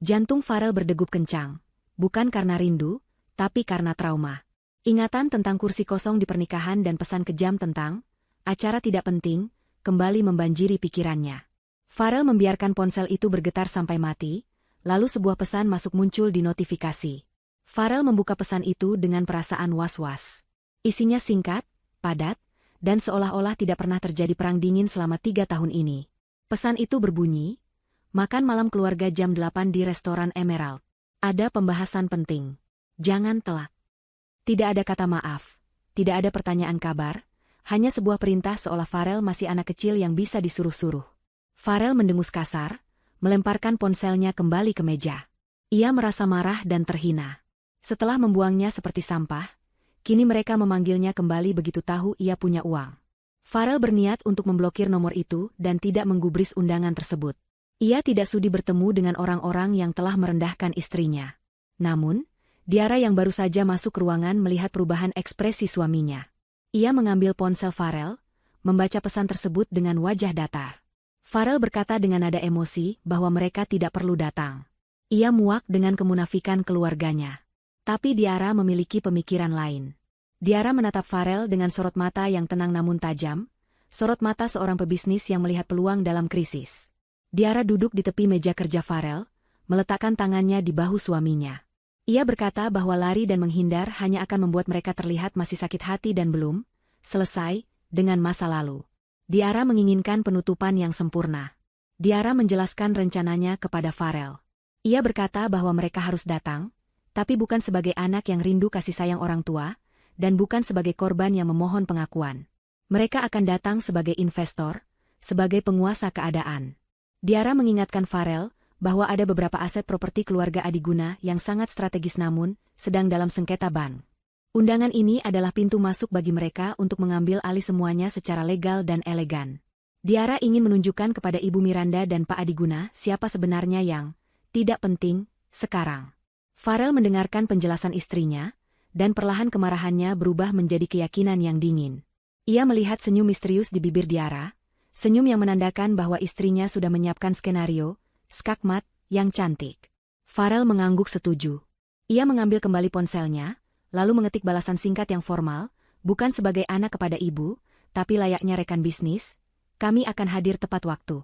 Jantung Farel berdegup kencang, bukan karena rindu, tapi karena trauma. Ingatan tentang kursi kosong di pernikahan dan pesan kejam tentang acara tidak penting, kembali membanjiri pikirannya. Farel membiarkan ponsel itu bergetar sampai mati, lalu sebuah pesan masuk muncul di notifikasi. Farel membuka pesan itu dengan perasaan was-was. Isinya singkat, padat, dan seolah-olah tidak pernah terjadi perang dingin selama 3 tahun ini. Pesan itu berbunyi, makan malam keluarga jam 8 di restoran Emerald. Ada pembahasan penting. Jangan telat. Tidak ada kata maaf, tidak ada pertanyaan kabar, hanya sebuah perintah seolah Farel masih anak kecil yang bisa disuruh-suruh. Farel mendengus kasar, melemparkan ponselnya kembali ke meja. Ia merasa marah dan terhina. Setelah membuangnya seperti sampah, kini mereka memanggilnya kembali begitu tahu ia punya uang. Farel berniat untuk memblokir nomor itu dan tidak menggubris undangan tersebut. Ia tidak sudi bertemu dengan orang-orang yang telah merendahkan istrinya. Namun, Diara yang baru saja masuk ruangan melihat perubahan ekspresi suaminya. Ia mengambil ponsel Farel, membaca pesan tersebut dengan wajah datar. Farel berkata dengan nada emosi bahwa mereka tidak perlu datang. Ia muak dengan kemunafikan keluarganya. Tapi Diara memiliki pemikiran lain. Diara menatap Farel dengan sorot mata yang tenang namun tajam, sorot mata seorang pebisnis yang melihat peluang dalam krisis. Diara duduk di tepi meja kerja Farel, meletakkan tangannya di bahu suaminya. Ia berkata bahwa lari dan menghindar hanya akan membuat mereka terlihat masih sakit hati dan belum selesai dengan masa lalu. Diara menginginkan penutupan yang sempurna. Diara menjelaskan rencananya kepada Farel. Ia berkata bahwa mereka harus datang, tapi bukan sebagai anak yang rindu kasih sayang orang tua, dan bukan sebagai korban yang memohon pengakuan. Mereka akan datang sebagai investor, sebagai penguasa keadaan. Diara mengingatkan Farel bahwa ada beberapa aset properti keluarga Adiguna yang sangat strategis namun sedang dalam sengketa bank. Undangan ini adalah pintu masuk bagi mereka untuk mengambil alih semuanya secara legal dan elegan. Diara ingin menunjukkan kepada Ibu Miranda dan Pak Adiguna siapa sebenarnya yang tidak penting sekarang. Farel mendengarkan penjelasan istrinya, dan perlahan kemarahannya berubah menjadi keyakinan yang dingin. Ia melihat senyum misterius di bibir Diara, senyum yang menandakan bahwa istrinya sudah menyiapkan skenario, skakmat, yang cantik. Farel mengangguk setuju. Ia mengambil kembali ponselnya, lalu mengetik balasan singkat yang formal, bukan sebagai anak kepada ibu, tapi layaknya rekan bisnis, kami akan hadir tepat waktu.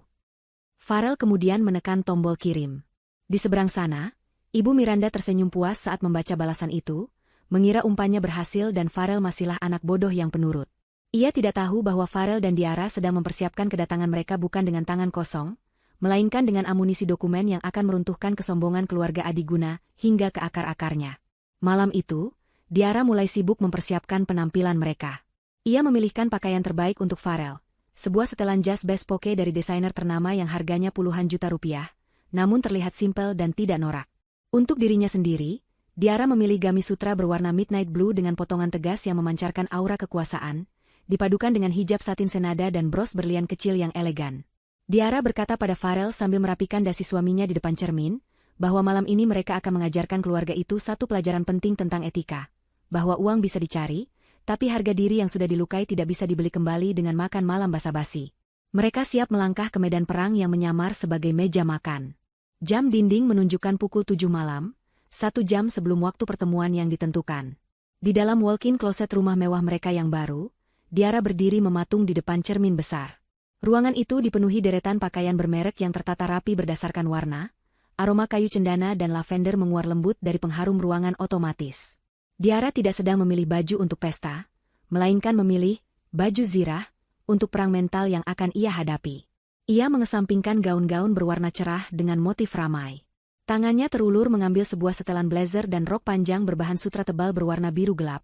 Farel kemudian menekan tombol kirim. Di seberang sana, Ibu Miranda tersenyum puas saat membaca balasan itu, mengira umpannya berhasil dan Farel masihlah anak bodoh yang penurut. Ia tidak tahu bahwa Farel dan Diara sedang mempersiapkan kedatangan mereka bukan dengan tangan kosong, melainkan dengan amunisi dokumen yang akan meruntuhkan kesombongan keluarga Adiguna hingga ke akar-akarnya. Malam itu, Diara mulai sibuk mempersiapkan penampilan mereka. Ia memilihkan pakaian terbaik untuk Farel, sebuah setelan jas bespoke dari desainer ternama yang harganya puluhan juta rupiah, namun terlihat simpel dan tidak norak. Untuk dirinya sendiri, Diara memilih gamis sutra berwarna midnight blue dengan potongan tegas yang memancarkan aura kekuasaan, dipadukan dengan hijab satin senada dan bros berlian kecil yang elegan. Diara berkata pada Farel sambil merapikan dasi suaminya di depan cermin, bahwa malam ini mereka akan mengajarkan keluarga itu satu pelajaran penting tentang etika, bahwa uang bisa dicari, Tapi harga diri yang sudah dilukai tidak bisa dibeli kembali dengan makan malam basa-basi. Mereka siap melangkah ke medan perang yang menyamar sebagai meja makan. Jam dinding menunjukkan pukul 7 malam, 1 jam sebelum waktu pertemuan yang ditentukan. Di dalam walk-in closet rumah mewah mereka yang baru, Diara berdiri mematung di depan cermin besar. Ruangan itu dipenuhi deretan pakaian bermerek yang tertata rapi berdasarkan warna, aroma kayu cendana dan lavender menguar lembut dari pengharum ruangan otomatis. Diara tidak sedang memilih baju untuk pesta, melainkan memilih baju zirah untuk perang mental yang akan ia hadapi. Ia mengesampingkan gaun-gaun berwarna cerah dengan motif ramai. Tangannya terulur mengambil sebuah setelan blazer dan rok panjang berbahan sutra tebal berwarna biru gelap,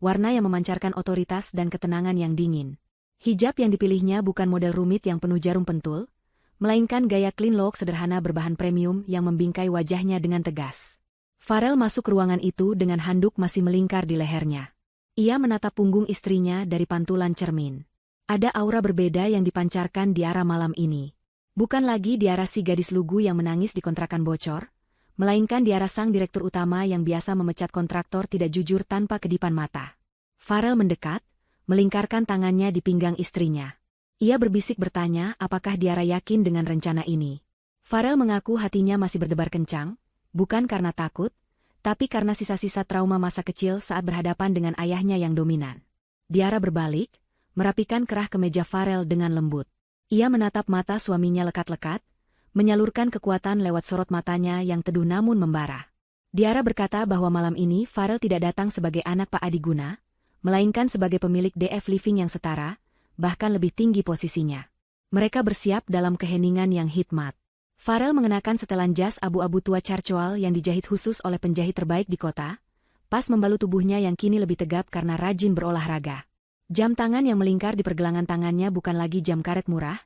warna yang memancarkan otoritas dan ketenangan yang dingin. Hijab yang dipilihnya bukan model rumit yang penuh jarum pentul, melainkan gaya clean look sederhana berbahan premium yang membingkai wajahnya dengan tegas. Farel masuk ke ruangan itu dengan handuk masih melingkar di lehernya. Ia menatap punggung istrinya dari pantulan cermin. Ada aura berbeda yang dipancarkan Diara malam ini. Bukan lagi Diara si gadis lugu yang menangis di kontrakan bocor, melainkan Diara sang direktur utama yang biasa memecat kontraktor tidak jujur tanpa kedipan mata. Farel mendekat, melingkarkan tangannya di pinggang istrinya. Ia berbisik bertanya apakah Diara yakin dengan rencana ini. Farel mengaku hatinya masih berdebar kencang, bukan karena takut, tapi karena sisa-sisa trauma masa kecil saat berhadapan dengan ayahnya yang dominan. Diara berbalik, merapikan kerah kemeja Farel dengan lembut. Ia menatap mata suaminya lekat-lekat, menyalurkan kekuatan lewat sorot matanya yang teduh namun membara. Diara berkata bahwa malam ini Farel tidak datang sebagai anak Pak Adiguna, melainkan sebagai pemilik DF Living yang setara, bahkan lebih tinggi posisinya. Mereka bersiap dalam keheningan yang hikmat. Farel mengenakan setelan jas abu-abu tua charcoal yang dijahit khusus oleh penjahit terbaik di kota, pas membalut tubuhnya yang kini lebih tegap karena rajin berolahraga. Jam tangan yang melingkar di pergelangan tangannya bukan lagi jam karet murah,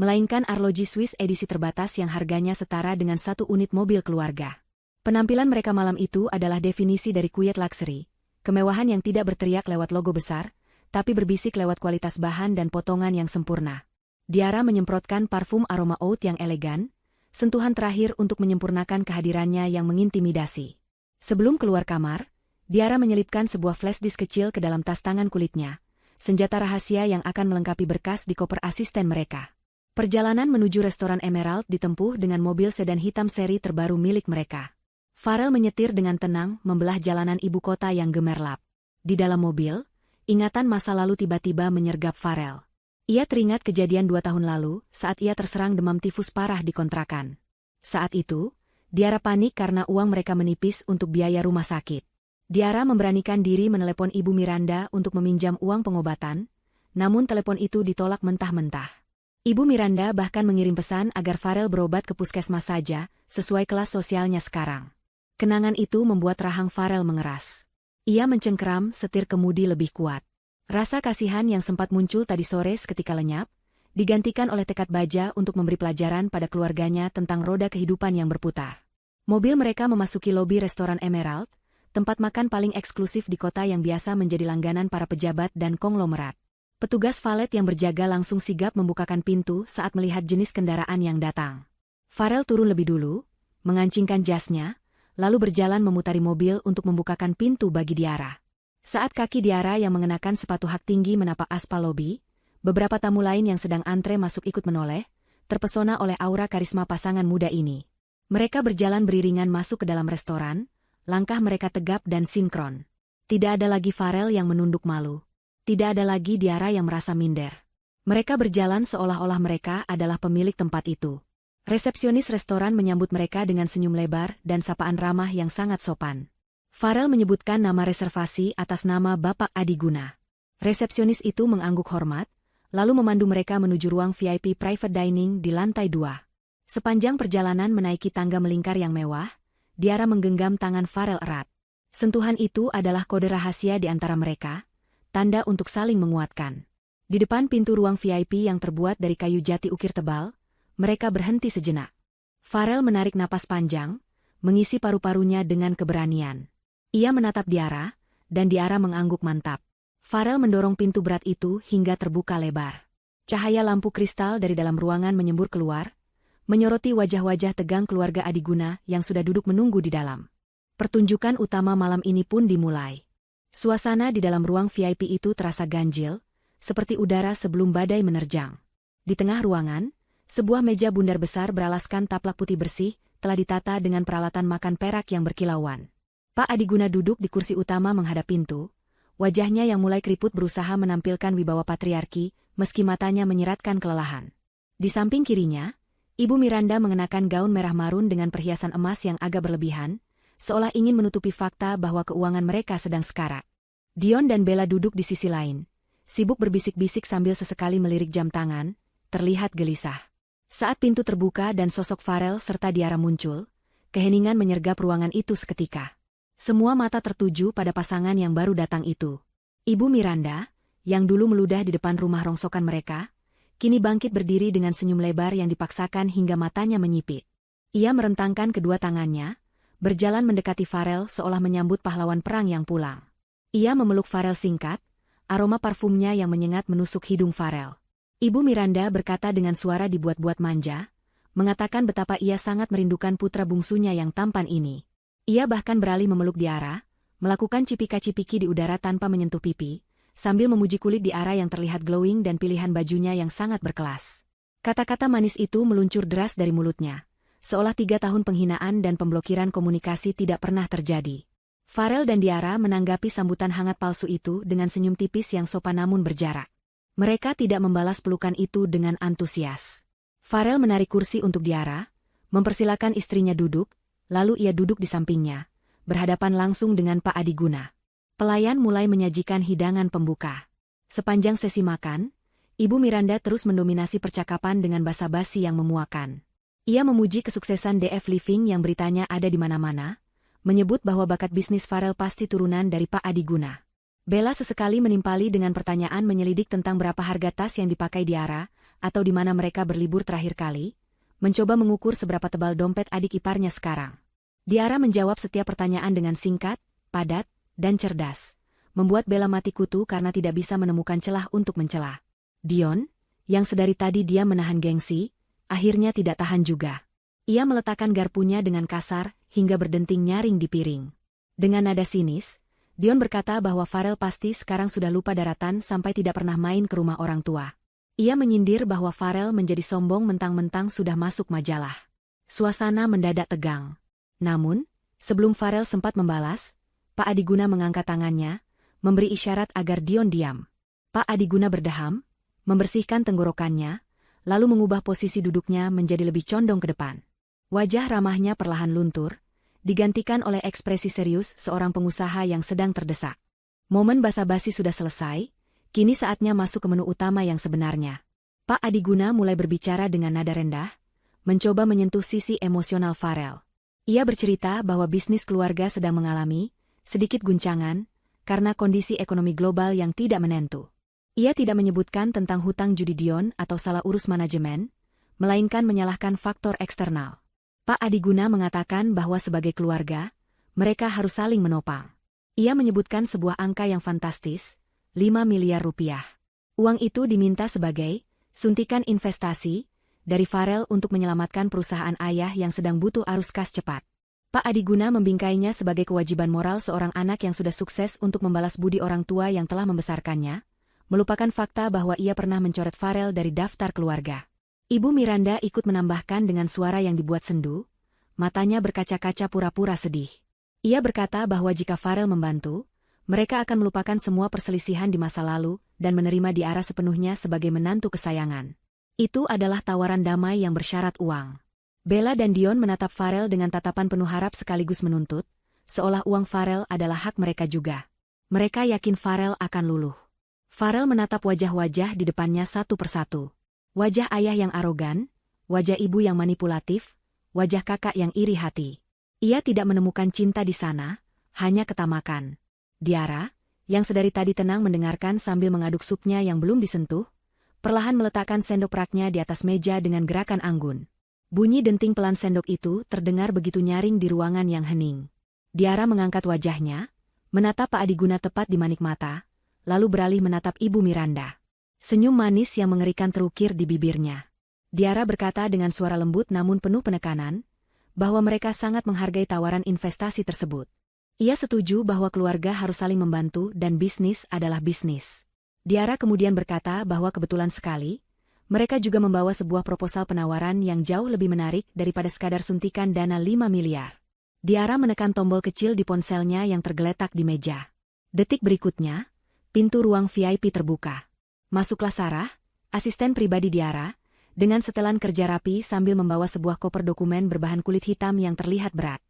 melainkan arloji Swiss edisi terbatas yang harganya setara dengan 1 unit mobil keluarga. Penampilan mereka malam itu adalah definisi dari quiet luxury, kemewahan yang tidak berteriak lewat logo besar, tapi berbisik lewat kualitas bahan dan potongan yang sempurna. Diara menyemprotkan parfum aroma oud yang elegan, sentuhan terakhir untuk menyempurnakan kehadirannya yang mengintimidasi. Sebelum keluar kamar, Diara menyelipkan sebuah flash disk kecil ke dalam tas tangan kulitnya, senjata rahasia yang akan melengkapi berkas di koper asisten mereka. Perjalanan menuju restoran Emerald ditempuh dengan mobil sedan hitam seri terbaru milik mereka. Farel menyetir dengan tenang membelah jalanan ibu kota yang gemerlap. Di dalam mobil, ingatan masa lalu tiba-tiba menyergap Farel. Ia teringat kejadian 2 tahun lalu saat ia terserang demam tifus parah di kontrakan. Saat itu, Diara panik karena uang mereka menipis untuk biaya rumah sakit. Diara memberanikan diri menelepon Ibu Miranda untuk meminjam uang pengobatan, namun telepon itu ditolak mentah-mentah. Ibu Miranda bahkan mengirim pesan agar Farel berobat ke puskesmas saja, sesuai kelas sosialnya sekarang. Kenangan itu membuat rahang Farel mengeras. Ia mencengkeram setir kemudi lebih kuat. Rasa kasihan yang sempat muncul tadi sore seketika lenyap, digantikan oleh tekad baja untuk memberi pelajaran pada keluarganya tentang roda kehidupan yang berputar. Mobil mereka memasuki lobi restoran Emerald, tempat makan paling eksklusif di kota yang biasa menjadi langganan para pejabat dan konglomerat. Petugas valet yang berjaga langsung sigap membukakan pintu saat melihat jenis kendaraan yang datang. Farel turun lebih dulu, mengancingkan jasnya, lalu berjalan memutari mobil untuk membukakan pintu bagi Diara. Saat kaki Diara yang mengenakan sepatu hak tinggi menapak aspal lobi, beberapa tamu lain yang sedang antre masuk ikut menoleh, terpesona oleh aura karisma pasangan muda ini. Mereka berjalan beriringan masuk ke dalam restoran, langkah mereka tegap dan sinkron. Tidak ada lagi Farel yang menunduk malu. Tidak ada lagi Diara yang merasa minder. Mereka berjalan seolah-olah mereka adalah pemilik tempat itu. Resepsionis restoran menyambut mereka dengan senyum lebar dan sapaan ramah yang sangat sopan. Farel menyebutkan nama reservasi atas nama Bapak Adiguna. Resepsionis itu mengangguk hormat, lalu memandu mereka menuju ruang VIP private dining di lantai 2. Sepanjang perjalanan menaiki tangga melingkar yang mewah, Diara menggenggam tangan Farel erat. Sentuhan itu adalah kode rahasia di antara mereka, tanda untuk saling menguatkan. Di depan pintu ruang VIP yang terbuat dari kayu jati ukir tebal, mereka berhenti sejenak. Farel menarik napas panjang, mengisi paru-parunya dengan keberanian. Ia menatap Diara, dan Diara mengangguk mantap. Farel mendorong pintu berat itu hingga terbuka lebar. Cahaya lampu kristal dari dalam ruangan menyembur keluar, menyoroti wajah-wajah tegang keluarga Adiguna yang sudah duduk menunggu di dalam. Pertunjukan utama malam ini pun dimulai. Suasana di dalam ruang VIP itu terasa ganjil, seperti udara sebelum badai menerjang. Di tengah ruangan, sebuah meja bundar besar beralaskan taplak putih bersih, telah ditata dengan peralatan makan perak yang berkilauan. Pak Adiguna duduk di kursi utama menghadap pintu, wajahnya yang mulai keriput berusaha menampilkan wibawa patriarki, meski matanya menyeratkan kelelahan. Di samping kirinya, Ibu Miranda mengenakan gaun merah marun dengan perhiasan emas yang agak berlebihan, seolah ingin menutupi fakta bahwa keuangan mereka sedang sekarat. Dion dan Bella duduk di sisi lain, sibuk berbisik-bisik sambil sesekali melirik jam tangan, terlihat gelisah. Saat pintu terbuka dan sosok Farel serta Diara muncul, keheningan menyergap ruangan itu seketika. Semua mata tertuju pada pasangan yang baru datang itu. Ibu Miranda, yang dulu meludah di depan rumah rongsokan mereka, kini bangkit berdiri dengan senyum lebar yang dipaksakan hingga matanya menyipit. Ia merentangkan kedua tangannya, berjalan mendekati Farel seolah menyambut pahlawan perang yang pulang. Ia memeluk Farel singkat, aroma parfumnya yang menyengat menusuk hidung Farel. Ibu Miranda berkata dengan suara dibuat-buat manja, mengatakan betapa ia sangat merindukan putra bungsunya yang tampan ini. Ia bahkan beralih memeluk Diara, melakukan cipika-cipiki di udara tanpa menyentuh pipi, sambil memuji kulit Diara yang terlihat glowing dan pilihan bajunya yang sangat berkelas. Kata-kata manis itu meluncur deras dari mulutnya, seolah 3 tahun penghinaan dan pemblokiran komunikasi tidak pernah terjadi. Farel dan Diara menanggapi sambutan hangat palsu itu dengan senyum tipis yang sopan namun berjarak. Mereka tidak membalas pelukan itu dengan antusias. Farel menarik kursi untuk Diara, mempersilakan istrinya duduk, lalu ia duduk di sampingnya, berhadapan langsung dengan Pak Adiguna. Pelayan mulai menyajikan hidangan pembuka. Sepanjang sesi makan, Ibu Miranda terus mendominasi percakapan dengan basa-basi yang memuakan. Ia memuji kesuksesan DF Living yang beritanya ada di mana-mana, menyebut bahwa bakat bisnis Farel pasti turunan dari Pak Adiguna. Bella sesekali menimpali dengan pertanyaan menyelidik tentang berapa harga tas yang dipakai Diara, atau di mana mereka berlibur terakhir kali, mencoba mengukur seberapa tebal dompet adik iparnya sekarang. Diara menjawab setiap pertanyaan dengan singkat, padat, dan cerdas, membuat Bella mati kutu karena tidak bisa menemukan celah untuk mencela. Dion, yang sedari tadi dia menahan gengsi, akhirnya tidak tahan juga. Ia meletakkan garpunya dengan kasar, hingga berdenting nyaring di piring. Dengan nada sinis, Dion berkata bahwa Farel pasti sekarang sudah lupa daratan sampai tidak pernah main ke rumah orang tua. Ia menyindir bahwa Farel menjadi sombong mentang-mentang sudah masuk majalah. Suasana mendadak tegang. Namun, sebelum Farel sempat membalas, Pak Adiguna mengangkat tangannya, memberi isyarat agar Dion diam. Pak Adiguna berdeham, membersihkan tenggorokannya, lalu mengubah posisi duduknya menjadi lebih condong ke depan. Wajah ramahnya perlahan luntur, digantikan oleh ekspresi serius seorang pengusaha yang sedang terdesak. Momen basa-basi sudah selesai, kini saatnya masuk ke menu utama yang sebenarnya. Pak Adiguna mulai berbicara dengan nada rendah, mencoba menyentuh sisi emosional Farel. Ia bercerita bahwa bisnis keluarga sedang mengalami sedikit guncangan karena kondisi ekonomi global yang tidak menentu. Ia tidak menyebutkan tentang hutang judi Dion atau salah urus manajemen, melainkan menyalahkan faktor eksternal. Pak Adiguna mengatakan bahwa sebagai keluarga, mereka harus saling menopang. Ia menyebutkan sebuah angka yang fantastis, 5 miliar rupiah. Uang itu diminta sebagai suntikan investasi dari Farel untuk menyelamatkan perusahaan ayah yang sedang butuh arus kas cepat. Pak Adiguna membingkainya sebagai kewajiban moral seorang anak yang sudah sukses untuk membalas budi orang tua yang telah membesarkannya, melupakan fakta bahwa ia pernah mencoret Farel dari daftar keluarga. Ibu Miranda ikut menambahkan dengan suara yang dibuat sendu, matanya berkaca-kaca pura-pura sedih. Ia berkata bahwa jika Farel membantu, mereka akan melupakan semua perselisihan di masa lalu dan menerima Diara sepenuhnya sebagai menantu kesayangan. Itu adalah tawaran damai yang bersyarat uang. Bella dan Dion menatap Farel dengan tatapan penuh harap sekaligus menuntut, seolah uang Farel adalah hak mereka juga. Mereka yakin Farel akan luluh. Farel menatap wajah-wajah di depannya satu persatu. Wajah ayah yang arogan, wajah ibu yang manipulatif, wajah kakak yang iri hati. Ia tidak menemukan cinta di sana, hanya ketamakan. Diara, yang sedari tadi tenang mendengarkan sambil mengaduk supnya yang belum disentuh, perlahan meletakkan sendok raknya di atas meja dengan gerakan anggun. Bunyi denting pelan sendok itu terdengar begitu nyaring di ruangan yang hening. Diara mengangkat wajahnya, menatap Pak Adiguna tepat di manik mata, lalu beralih menatap Ibu Miranda. Senyum manis yang mengerikan terukir di bibirnya. Diara berkata dengan suara lembut namun penuh penekanan, bahwa mereka sangat menghargai tawaran investasi tersebut. Ia setuju bahwa keluarga harus saling membantu dan bisnis adalah bisnis. Diara kemudian berkata bahwa kebetulan sekali, mereka juga membawa sebuah proposal penawaran yang jauh lebih menarik daripada sekadar suntikan dana 5 miliar. Diara menekan tombol kecil di ponselnya yang tergeletak di meja. Detik berikutnya, pintu ruang VIP terbuka. Masuklah Sarah, asisten pribadi Diara, dengan setelan kerja rapi sambil membawa sebuah koper dokumen berbahan kulit hitam yang terlihat berat.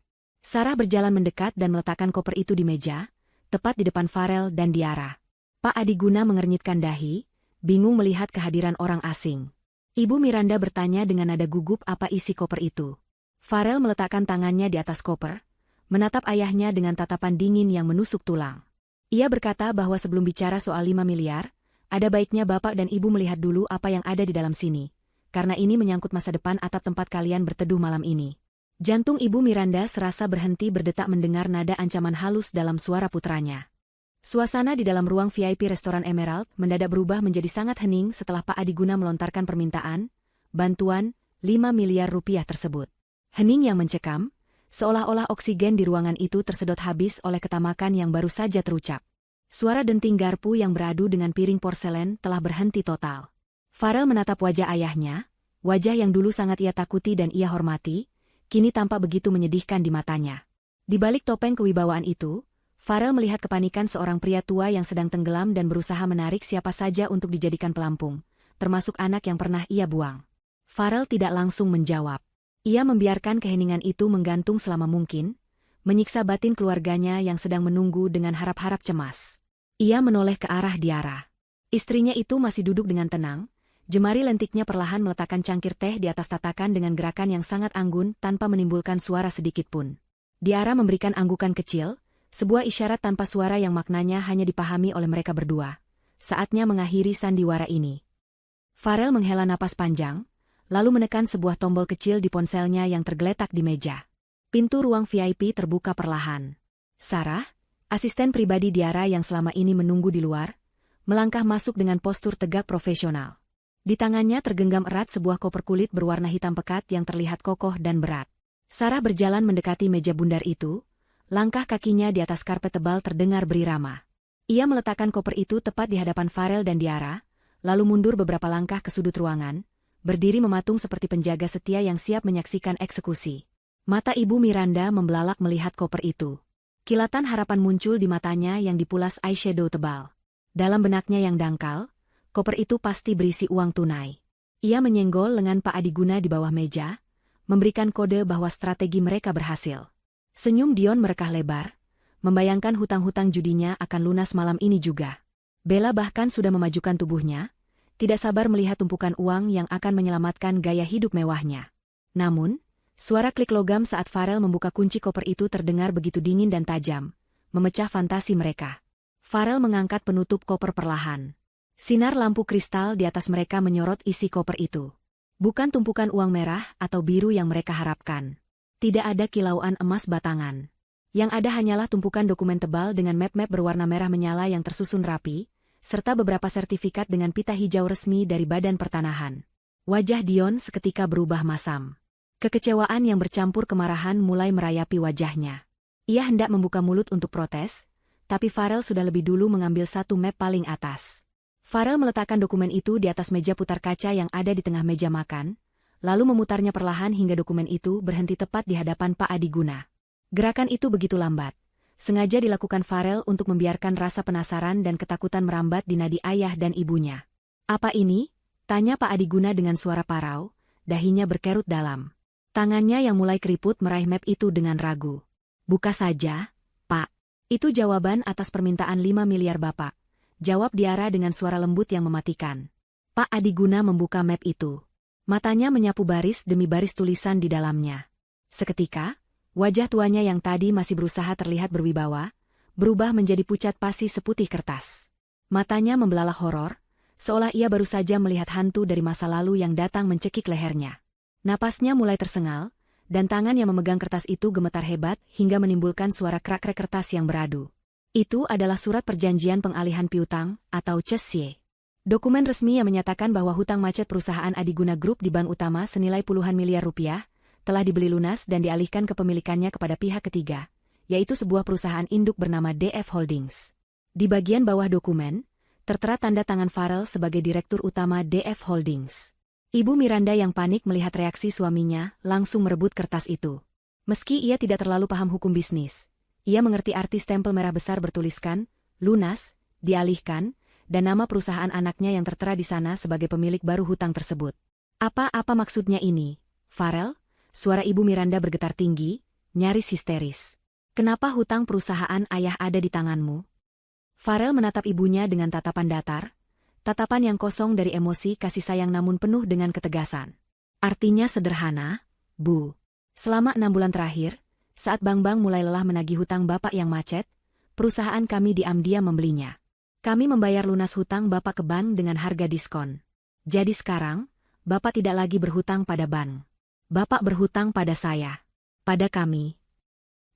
Sarah berjalan mendekat dan meletakkan koper itu di meja, tepat di depan Farel dan Diara. Pak Adiguna mengernyitkan dahi, bingung melihat kehadiran orang asing. Ibu Miranda bertanya dengan nada gugup apa isi koper itu. Farel meletakkan tangannya di atas koper, menatap ayahnya dengan tatapan dingin yang menusuk tulang. Ia berkata bahwa sebelum bicara soal 5 miliar, ada baiknya bapak dan ibu melihat dulu apa yang ada di dalam sini, karena ini menyangkut masa depan atap tempat kalian berteduh malam ini. Jantung Ibu Miranda serasa berhenti berdetak mendengar nada ancaman halus dalam suara putranya. Suasana di dalam ruang VIP restoran Emerald mendadak berubah menjadi sangat hening setelah Pak Adiguna melontarkan permintaan, bantuan, 5 miliar rupiah tersebut. Hening yang mencekam, seolah-olah oksigen di ruangan itu tersedot habis oleh ketamakan yang baru saja terucap. Suara denting garpu yang beradu dengan piring porselen telah berhenti total. Farel menatap wajah ayahnya, wajah yang dulu sangat ia takuti dan ia hormati, kini tampak begitu menyedihkan di matanya. Di balik topeng kewibawaan itu, Farel melihat kepanikan seorang pria tua yang sedang tenggelam dan berusaha menarik siapa saja untuk dijadikan pelampung, termasuk anak yang pernah ia buang. Farel tidak langsung menjawab. Ia membiarkan keheningan itu menggantung selama mungkin, menyiksa batin keluarganya yang sedang menunggu dengan harap-harap cemas. Ia menoleh ke arah Diara. Istrinya itu masih duduk dengan tenang, jemari lentiknya perlahan meletakkan cangkir teh di atas tatakan dengan gerakan yang sangat anggun tanpa menimbulkan suara sedikit pun. Diara memberikan anggukan kecil, sebuah isyarat tanpa suara yang maknanya hanya dipahami oleh mereka berdua. Saatnya mengakhiri sandiwara ini. Farel menghela napas panjang, lalu menekan sebuah tombol kecil di ponselnya yang tergeletak di meja. Pintu ruang VIP terbuka perlahan. Sarah, asisten pribadi Diara yang selama ini menunggu di luar, melangkah masuk dengan postur tegak profesional. Di tangannya tergenggam erat sebuah koper kulit berwarna hitam pekat yang terlihat kokoh dan berat. Sarah berjalan mendekati meja bundar itu, langkah kakinya di atas karpet tebal terdengar berirama. Ia meletakkan koper itu tepat di hadapan Farel dan Diara, lalu mundur beberapa langkah ke sudut ruangan, berdiri mematung seperti penjaga setia yang siap menyaksikan eksekusi. Mata Ibu Miranda membelalak melihat koper itu. Kilatan harapan muncul di matanya yang dipulas eyeshadow tebal. Dalam benaknya yang dangkal, koper itu pasti berisi uang tunai. Ia menyenggol lengan Pak Adiguna di bawah meja, memberikan kode bahwa strategi mereka berhasil. Senyum Dion merekah lebar, membayangkan hutang-hutang judinya akan lunas malam ini juga. Bella bahkan sudah memajukan tubuhnya, tidak sabar melihat tumpukan uang yang akan menyelamatkan gaya hidup mewahnya. Namun, suara klik logam saat Farel membuka kunci koper itu terdengar begitu dingin dan tajam, memecah fantasi mereka. Farel mengangkat penutup koper perlahan. Sinar lampu kristal di atas mereka menyorot isi koper itu. Bukan tumpukan uang merah atau biru yang mereka harapkan. Tidak ada kilauan emas batangan. Yang ada hanyalah tumpukan dokumen tebal dengan map-map berwarna merah menyala yang tersusun rapi, serta beberapa sertifikat dengan pita hijau resmi dari Badan Pertanahan. Wajah Dion seketika berubah masam. Kekecewaan yang bercampur kemarahan mulai merayapi wajahnya. Ia hendak membuka mulut untuk protes, tapi Farel sudah lebih dulu mengambil satu map paling atas. Farel meletakkan dokumen itu di atas meja putar kaca yang ada di tengah meja makan, lalu memutarnya perlahan hingga dokumen itu berhenti tepat di hadapan Pak Adiguna. Gerakan itu begitu lambat, sengaja dilakukan Farel untuk membiarkan rasa penasaran dan ketakutan merambat di nadi ayah dan ibunya. "Apa ini?" tanya Pak Adiguna dengan suara parau, dahinya berkerut dalam. Tangannya yang mulai keriput meraih map itu dengan ragu. "Buka saja, Pak." "Itu jawaban atas permintaan 5 miliar Bapak," jawab Diara dengan suara lembut yang mematikan. Pak Adiguna membuka map itu. Matanya menyapu baris demi baris tulisan di dalamnya. Seketika, wajah tuanya yang tadi masih berusaha terlihat berwibawa, berubah menjadi pucat pasi seputih kertas. Matanya membelalak horor, seolah ia baru saja melihat hantu dari masa lalu yang datang mencekik lehernya. Napasnya mulai tersengal, dan tangan yang memegang kertas itu gemetar hebat hingga menimbulkan suara krak-krak kertas yang beradu. Itu adalah surat perjanjian pengalihan piutang, atau CSY. Dokumen resmi yang menyatakan bahwa hutang macet perusahaan Adiguna Group di bank utama senilai puluhan miliar rupiah, telah dibeli lunas dan dialihkan kepemilikannya kepada pihak ketiga, yaitu sebuah perusahaan induk bernama DF Holdings. Di bagian bawah dokumen, tertera tanda tangan Farel sebagai Direktur Utama DF Holdings. Ibu Miranda yang panik melihat reaksi suaminya langsung merebut kertas itu. Meski ia tidak terlalu paham hukum bisnis, ia mengerti arti stempel merah besar bertuliskan, lunas, dialihkan, dan nama perusahaan anaknya yang tertera di sana sebagai pemilik baru hutang tersebut. Apa maksudnya ini, Farel? Suara Ibu Miranda bergetar tinggi, nyaris histeris. Kenapa hutang perusahaan ayah ada di tanganmu? Farel menatap ibunya dengan tatapan datar, tatapan yang kosong dari emosi kasih sayang namun penuh dengan ketegasan. Artinya sederhana, Bu. Selama 6 bulan terakhir, saat Bang mulai lelah menagih hutang Bapak yang macet, perusahaan kami diam-diam membelinya. Kami membayar lunas hutang Bapak ke bank dengan harga diskon. Jadi sekarang, Bapak tidak lagi berhutang pada bank. Bapak berhutang pada saya. Pada kami.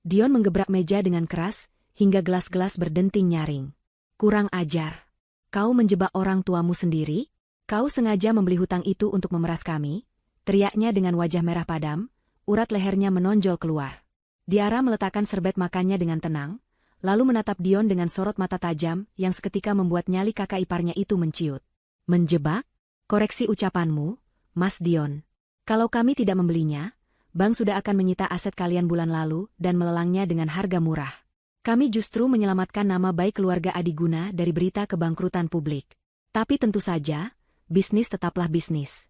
Dion menggebrak meja dengan keras, hingga gelas-gelas berdenting nyaring. Kurang ajar. Kau menjebak orang tuamu sendiri? Kau sengaja membeli hutang itu untuk memeras kami? Teriaknya dengan wajah merah padam, urat lehernya menonjol keluar. Diara meletakkan serbet makannya dengan tenang, lalu menatap Dion dengan sorot mata tajam yang seketika membuat nyali kakak iparnya itu menciut. Menjebak? Koreksi ucapanmu, Mas Dion. Kalau kami tidak membelinya, bank sudah akan menyita aset kalian bulan lalu dan melelangnya dengan harga murah. Kami justru menyelamatkan nama baik keluarga Adiguna dari berita kebangkrutan publik. Tapi tentu saja, bisnis tetaplah bisnis.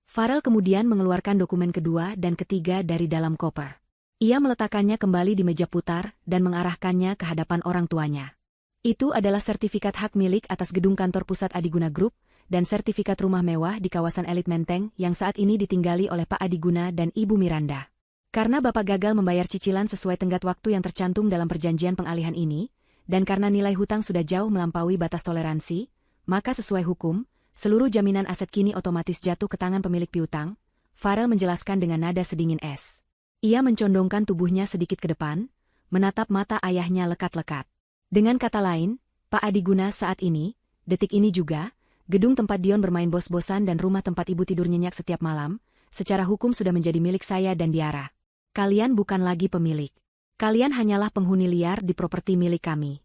Farel kemudian mengeluarkan dokumen kedua dan ketiga dari dalam koper. Ia meletakkannya kembali di meja putar dan mengarahkannya ke hadapan orang tuanya. Itu adalah sertifikat hak milik atas gedung kantor pusat Adiguna Group dan sertifikat rumah mewah di kawasan elit Menteng yang saat ini ditinggali oleh Pak Adiguna dan Ibu Miranda. Karena Bapak gagal membayar cicilan sesuai tenggat waktu yang tercantum dalam perjanjian pengalihan ini, dan karena nilai hutang sudah jauh melampaui batas toleransi, maka sesuai hukum, seluruh jaminan aset kini otomatis jatuh ke tangan pemilik piutang, Farel menjelaskan dengan nada sedingin es. Ia mencondongkan tubuhnya sedikit ke depan, menatap mata ayahnya lekat-lekat. Dengan kata lain, Pak Adiguna saat ini, detik ini juga, gedung tempat Dion bermain bos-bosan dan rumah tempat ibu tidur nyenyak setiap malam, secara hukum sudah menjadi milik saya dan Diara. Kalian bukan lagi pemilik. Kalian hanyalah penghuni liar di properti milik kami.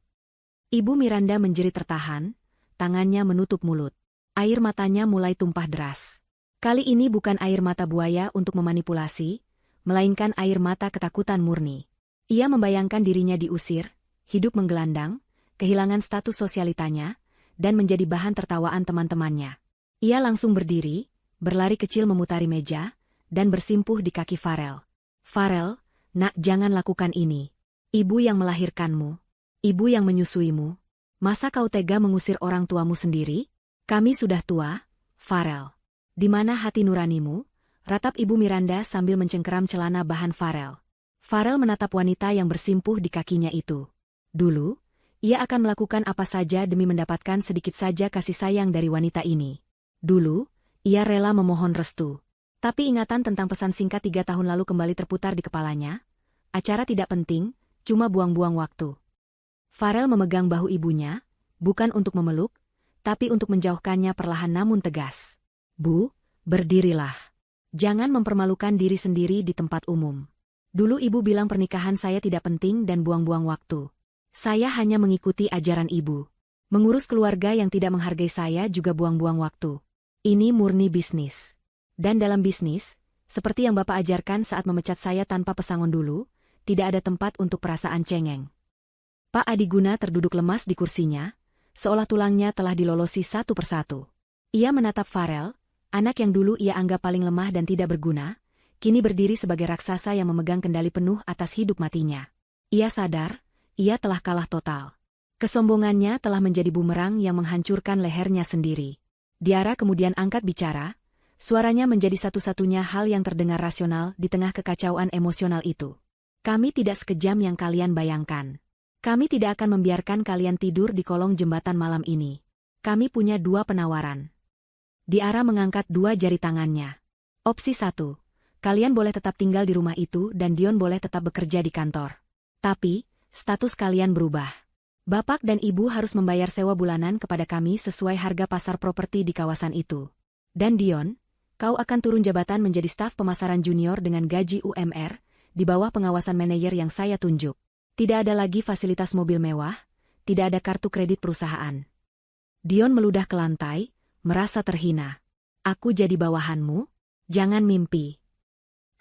Ibu Miranda menjerit tertahan, tangannya menutup mulut. Air matanya mulai tumpah deras. Kali ini bukan air mata buaya untuk memanipulasi, melainkan air mata ketakutan murni. Ia membayangkan dirinya diusir, hidup menggelandang, kehilangan status sosialitanya, dan menjadi bahan tertawaan teman-temannya. Ia langsung berdiri, berlari kecil memutari meja, dan bersimpuh di kaki Farel. Farel, nak jangan lakukan ini. Ibu yang melahirkanmu. Ibu yang menyusuimu. Masa kau tega mengusir orang tuamu sendiri? Kami sudah tua, Farel. Di mana hati nuranimu? Ratap Ibu Miranda sambil mencengkeram celana bahan Farel. Farel menatap wanita yang bersimpuh di kakinya itu. Dulu, ia akan melakukan apa saja demi mendapatkan sedikit saja kasih sayang dari wanita ini. Dulu, ia rela memohon restu. Tapi ingatan tentang pesan singkat 3 tahun lalu kembali terputar di kepalanya. Acara tidak penting, cuma buang-buang waktu. Farel memegang bahu ibunya, bukan untuk memeluk, tapi untuk menjauhkannya perlahan namun tegas. Bu, berdirilah. Jangan mempermalukan diri sendiri di tempat umum. Dulu ibu bilang pernikahan saya tidak penting dan buang-buang waktu. Saya hanya mengikuti ajaran ibu. Mengurus keluarga yang tidak menghargai saya juga buang-buang waktu. Ini murni bisnis. Dan dalam bisnis, seperti yang Bapak ajarkan saat memecat saya tanpa pesangon dulu, tidak ada tempat untuk perasaan cengeng. Pak Adiguna terduduk lemas di kursinya, seolah tulangnya telah dilolosi satu persatu. Ia menatap Farel, anak yang dulu ia anggap paling lemah dan tidak berguna, kini berdiri sebagai raksasa yang memegang kendali penuh atas hidup matinya. Ia sadar, ia telah kalah total. Kesombongannya telah menjadi bumerang yang menghancurkan lehernya sendiri. Diara kemudian angkat bicara, suaranya menjadi satu-satunya hal yang terdengar rasional di tengah kekacauan emosional itu. Kami tidak sekejam yang kalian bayangkan. Kami tidak akan membiarkan kalian tidur di kolong jembatan malam ini. Kami punya 2 penawaran. Diara mengangkat 2 jari tangannya. Opsi 1. Kalian boleh tetap tinggal di rumah itu dan Dion boleh tetap bekerja di kantor. Tapi, status kalian berubah. Bapak dan Ibu harus membayar sewa bulanan kepada kami sesuai harga pasar properti di kawasan itu. Dan Dion, kau akan turun jabatan menjadi staf pemasaran junior dengan gaji UMR, di bawah pengawasan manajer yang saya tunjuk. Tidak ada lagi fasilitas mobil mewah, tidak ada kartu kredit perusahaan. Dion meludah ke lantai, merasa terhina. Aku jadi bawahanmu? Jangan mimpi.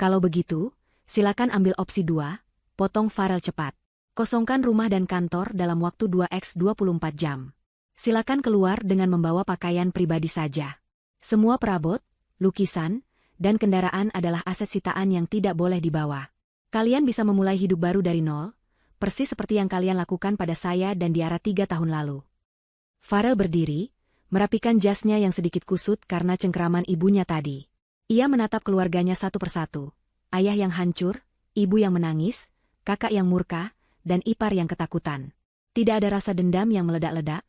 Kalau begitu, silakan ambil opsi 2, potong Farel cepat. Kosongkan rumah dan kantor dalam waktu 2x24 jam. Silakan keluar dengan membawa pakaian pribadi saja. Semua perabot, lukisan, dan kendaraan adalah aset sitaan yang tidak boleh dibawa. Kalian bisa memulai hidup baru dari nol, persis seperti yang kalian lakukan pada saya dan Diara 3 tahun lalu. Farel berdiri, merapikan jasnya yang sedikit kusut karena cengkeraman ibunya tadi. Ia menatap keluarganya satu persatu. Ayah yang hancur, ibu yang menangis, kakak yang murka, dan ipar yang ketakutan. Tidak ada rasa dendam yang meledak-ledak,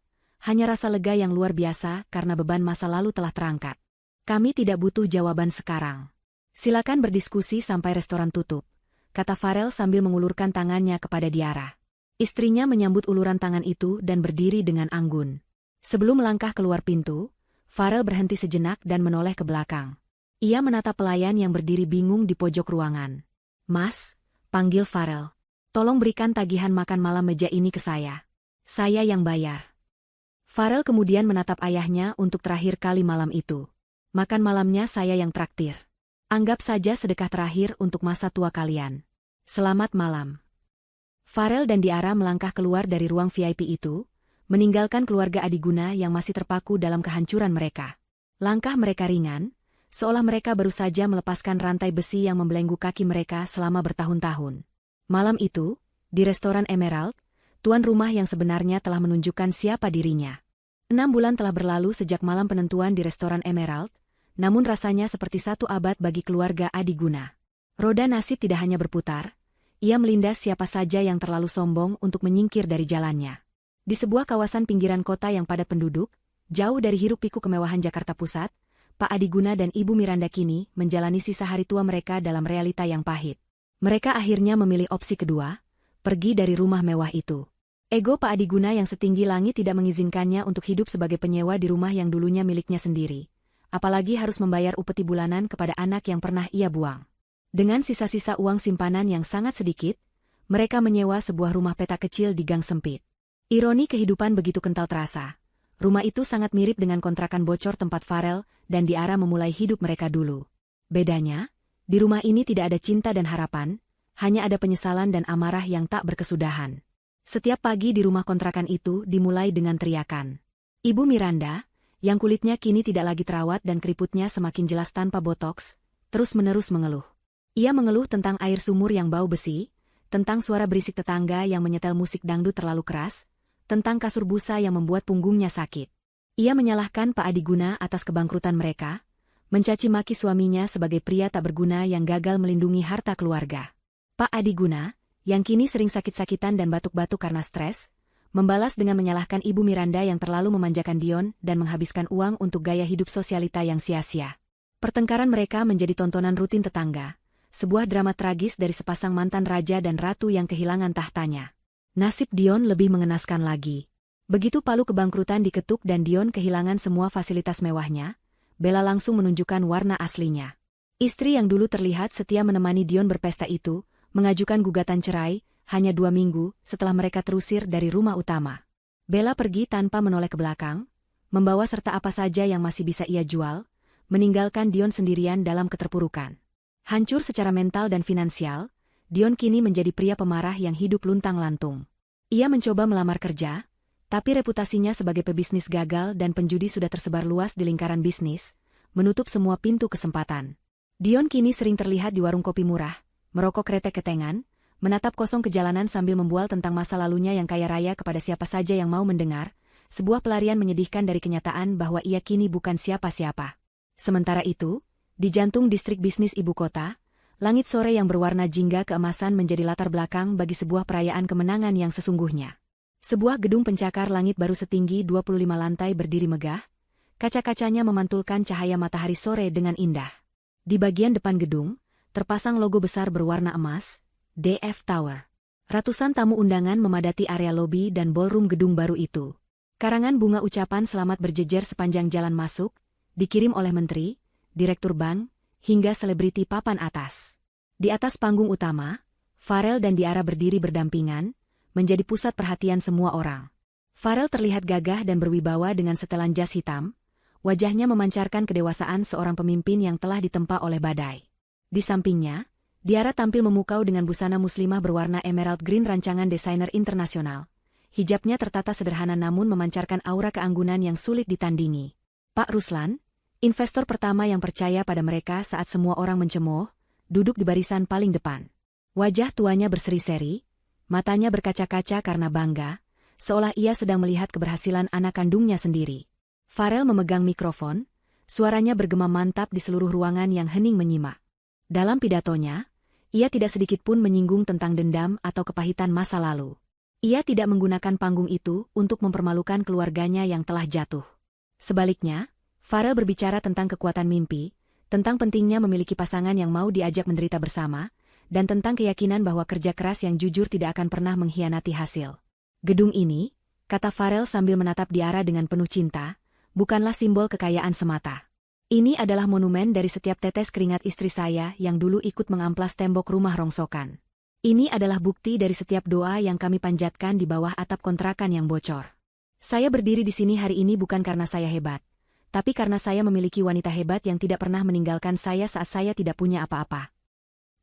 hanya rasa lega yang luar biasa karena beban masa lalu telah terangkat. Kami tidak butuh jawaban sekarang. Silakan berdiskusi sampai restoran tutup, kata Farel sambil mengulurkan tangannya kepada Diara. Istrinya menyambut uluran tangan itu dan berdiri dengan anggun. Sebelum melangkah keluar pintu, Farel berhenti sejenak dan menoleh ke belakang. Ia menatap pelayan yang berdiri bingung di pojok ruangan. Mas, panggil Farel. Tolong berikan tagihan makan malam meja ini ke saya. Saya yang bayar. Farel kemudian menatap ayahnya untuk terakhir kali malam itu. Makan malamnya saya yang traktir. Anggap saja sedekah terakhir untuk masa tua kalian. Selamat malam. Farel dan Diara melangkah keluar dari ruang VIP itu, meninggalkan keluarga Adiguna yang masih terpaku dalam kehancuran mereka. Langkah mereka ringan, seolah mereka baru saja melepaskan rantai besi yang membelenggu kaki mereka selama bertahun-tahun. Malam itu, di restoran Emerald, tuan rumah yang sebenarnya telah menunjukkan siapa dirinya. 6 bulan telah berlalu sejak malam penentuan di restoran Emerald, namun rasanya seperti 1 abad bagi keluarga Adiguna. Roda nasib tidak hanya berputar, ia melindas siapa saja yang terlalu sombong untuk menyingkir dari jalannya. Di sebuah kawasan pinggiran kota yang padat penduduk, jauh dari hiruk-pikuk kemewahan Jakarta Pusat, Pak Adiguna dan Ibu Miranda kini menjalani sisa hari tua mereka dalam realita yang pahit. Mereka akhirnya memilih opsi kedua, pergi dari rumah mewah itu. Ego Pak Adiguna yang setinggi langit tidak mengizinkannya untuk hidup sebagai penyewa di rumah yang dulunya miliknya sendiri. Apalagi harus membayar upeti bulanan kepada anak yang pernah ia buang. Dengan sisa-sisa uang simpanan yang sangat sedikit, mereka menyewa sebuah rumah petak kecil di gang sempit. Ironi kehidupan begitu kental terasa. Rumah itu sangat mirip dengan kontrakan bocor tempat Farel dan Diara memulai hidup mereka dulu. Bedanya, di rumah ini tidak ada cinta dan harapan, hanya ada penyesalan dan amarah yang tak berkesudahan. Setiap pagi di rumah kontrakan itu dimulai dengan teriakan. Ibu Miranda, yang kulitnya kini tidak lagi terawat dan keriputnya semakin jelas tanpa botoks, terus-menerus mengeluh. Ia mengeluh tentang air sumur yang bau besi, tentang suara berisik tetangga yang menyetel musik dangdut terlalu keras, tentang kasur busa yang membuat punggungnya sakit. Ia menyalahkan Pak Adiguna atas kebangkrutan mereka, mencaci maki suaminya sebagai pria tak berguna yang gagal melindungi harta keluarga. Pak Adiguna, yang kini sering sakit-sakitan dan batuk-batuk karena stres, membalas dengan menyalahkan Ibu Miranda yang terlalu memanjakan Dion dan menghabiskan uang untuk gaya hidup sosialita yang sia-sia. Pertengkaran mereka menjadi tontonan rutin tetangga, sebuah drama tragis dari sepasang mantan raja dan ratu yang kehilangan tahtanya. Nasib Dion lebih mengenaskan lagi. Begitu palu kebangkrutan diketuk dan Dion kehilangan semua fasilitas mewahnya, Bella langsung menunjukkan warna aslinya. Istri yang dulu terlihat setia menemani Dion berpesta itu, mengajukan gugatan cerai, hanya 2 minggu setelah mereka terusir dari rumah utama. Bella pergi tanpa menoleh ke belakang, membawa serta apa saja yang masih bisa ia jual, meninggalkan Dion sendirian dalam keterpurukan. Hancur secara mental dan finansial, Dion kini menjadi pria pemarah yang hidup luntang-lantung. Ia mencoba melamar kerja, tapi reputasinya sebagai pebisnis gagal dan penjudi sudah tersebar luas di lingkaran bisnis, menutup semua pintu kesempatan. Dion kini sering terlihat di warung kopi murah, merokok kretek-ketengan, menatap kosong kejalanan sambil membual tentang masa lalunya yang kaya raya kepada siapa saja yang mau mendengar, sebuah pelarian menyedihkan dari kenyataan bahwa ia kini bukan siapa-siapa. Sementara itu, di jantung distrik bisnis ibu kota, langit sore yang berwarna jingga keemasan menjadi latar belakang bagi sebuah perayaan kemenangan yang sesungguhnya. Sebuah gedung pencakar langit baru setinggi 25 lantai berdiri megah, kaca-kacanya memantulkan cahaya matahari sore dengan indah. Di bagian depan gedung, terpasang logo besar berwarna emas, DF Tower. Ratusan tamu undangan memadati area lobi dan ballroom gedung baru itu. Karangan bunga ucapan selamat berjejer sepanjang jalan masuk, dikirim oleh menteri, direktur bank, hingga selebriti papan atas. Di atas panggung utama, Farel dan Diara berdiri berdampingan, menjadi pusat perhatian semua orang. Farel terlihat gagah dan berwibawa dengan setelan jas hitam, wajahnya memancarkan kedewasaan seorang pemimpin yang telah ditempa oleh badai. Di sampingnya, Diara tampil memukau dengan busana muslimah berwarna emerald green rancangan desainer internasional. Hijabnya tertata sederhana namun memancarkan aura keanggunan yang sulit ditandingi. Pak Ruslan, investor pertama yang percaya pada mereka saat semua orang mencemooh, duduk di barisan paling depan. Wajah tuanya berseri-seri, matanya berkaca-kaca karena bangga, seolah ia sedang melihat keberhasilan anak kandungnya sendiri. Farel memegang mikrofon, suaranya bergema mantap di seluruh ruangan yang hening menyimak. Dalam pidatonya, ia tidak sedikit pun menyinggung tentang dendam atau kepahitan masa lalu. Ia tidak menggunakan panggung itu untuk mempermalukan keluarganya yang telah jatuh. Sebaliknya, Farel berbicara tentang kekuatan mimpi, tentang pentingnya memiliki pasangan yang mau diajak menderita bersama, dan tentang keyakinan bahwa kerja keras yang jujur tidak akan pernah mengkhianati hasil. Gedung ini, kata Farel sambil menatap Diara dengan penuh cinta, bukanlah simbol kekayaan semata. Ini adalah monumen dari setiap tetes keringat istri saya yang dulu ikut mengamplas tembok rumah rongsokan. Ini adalah bukti dari setiap doa yang kami panjatkan di bawah atap kontrakan yang bocor. Saya berdiri di sini hari ini bukan karena saya hebat, tapi karena saya memiliki wanita hebat yang tidak pernah meninggalkan saya saat saya tidak punya apa-apa.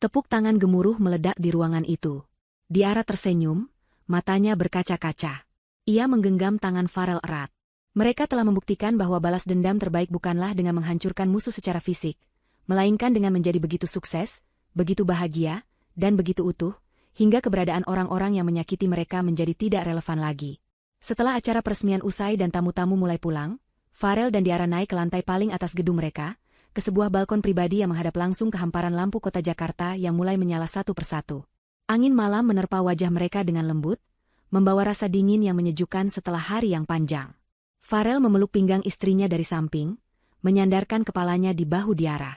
Tepuk tangan gemuruh meledak di ruangan itu. Diara tersenyum, matanya berkaca-kaca. Ia menggenggam tangan Farel erat. Mereka telah membuktikan bahwa balas dendam terbaik bukanlah dengan menghancurkan musuh secara fisik, melainkan dengan menjadi begitu sukses, begitu bahagia, dan begitu utuh, hingga keberadaan orang-orang yang menyakiti mereka menjadi tidak relevan lagi. Setelah acara peresmian usai dan tamu-tamu mulai pulang, Farel dan Diara naik ke lantai paling atas gedung mereka, ke sebuah balkon pribadi yang menghadap langsung ke hamparan lampu kota Jakarta yang mulai menyala satu persatu. Angin malam menerpa wajah mereka dengan lembut, membawa rasa dingin yang menyejukkan setelah hari yang panjang. Farel memeluk pinggang istrinya dari samping, menyandarkan kepalanya di bahu Diara.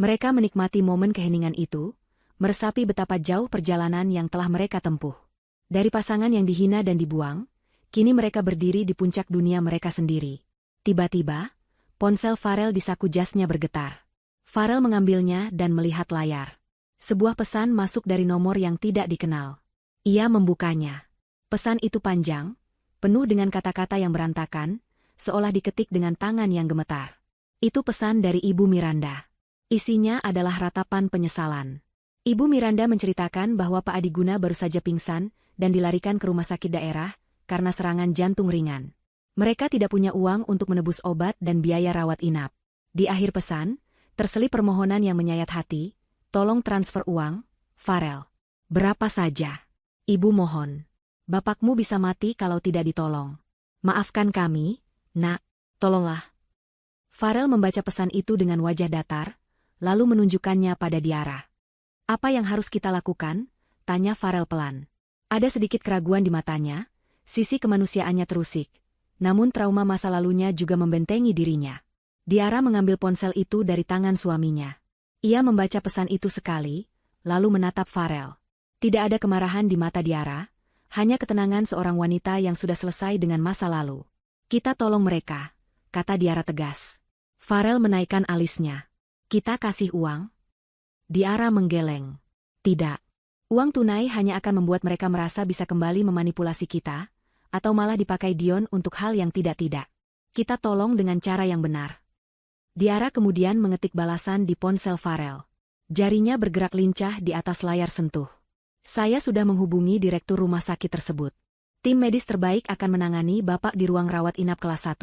Mereka menikmati momen keheningan itu, meresapi betapa jauh perjalanan yang telah mereka tempuh. Dari pasangan yang dihina dan dibuang, kini mereka berdiri di puncak dunia mereka sendiri. Tiba-tiba, ponsel Farel di saku jasnya bergetar. Farel mengambilnya dan melihat layar. Sebuah pesan masuk dari nomor yang tidak dikenal. Ia membukanya. Pesan itu panjang, penuh dengan kata-kata yang berantakan, seolah diketik dengan tangan yang gemetar. Itu pesan dari Ibu Miranda. Isinya adalah ratapan penyesalan. Ibu Miranda menceritakan bahwa Pak Adiguna baru saja pingsan dan dilarikan ke rumah sakit daerah karena serangan jantung ringan. Mereka tidak punya uang untuk menebus obat dan biaya rawat inap. Di akhir pesan, terselip permohonan yang menyayat hati, tolong transfer uang, Farel. Berapa saja. Ibu mohon. Bapakmu bisa mati kalau tidak ditolong. Maafkan kami, Nak, tolonglah. Farel membaca pesan itu dengan wajah datar, lalu menunjukkannya pada Diara. Apa yang harus kita lakukan? Tanya Farel pelan. Ada sedikit keraguan di matanya, sisi kemanusiaannya terusik, namun trauma masa lalunya juga membentengi dirinya. Diara mengambil ponsel itu dari tangan suaminya. Ia membaca pesan itu sekali, lalu menatap Farel. Tidak ada kemarahan di mata Diara, hanya ketenangan seorang wanita yang sudah selesai dengan masa lalu. Kita tolong mereka, kata Diara tegas. Farel menaikkan alisnya. Kita kasih uang? Diara menggeleng. Tidak. Uang tunai hanya akan membuat mereka merasa bisa kembali memanipulasi kita, atau malah dipakai Dion untuk hal yang tidak-tidak. Kita tolong dengan cara yang benar. Diara kemudian mengetik balasan di ponsel Farel. Jarinya bergerak lincah di atas layar sentuh. Saya sudah menghubungi direktur rumah sakit tersebut. Tim medis terbaik akan menangani Bapak di ruang rawat inap kelas 1.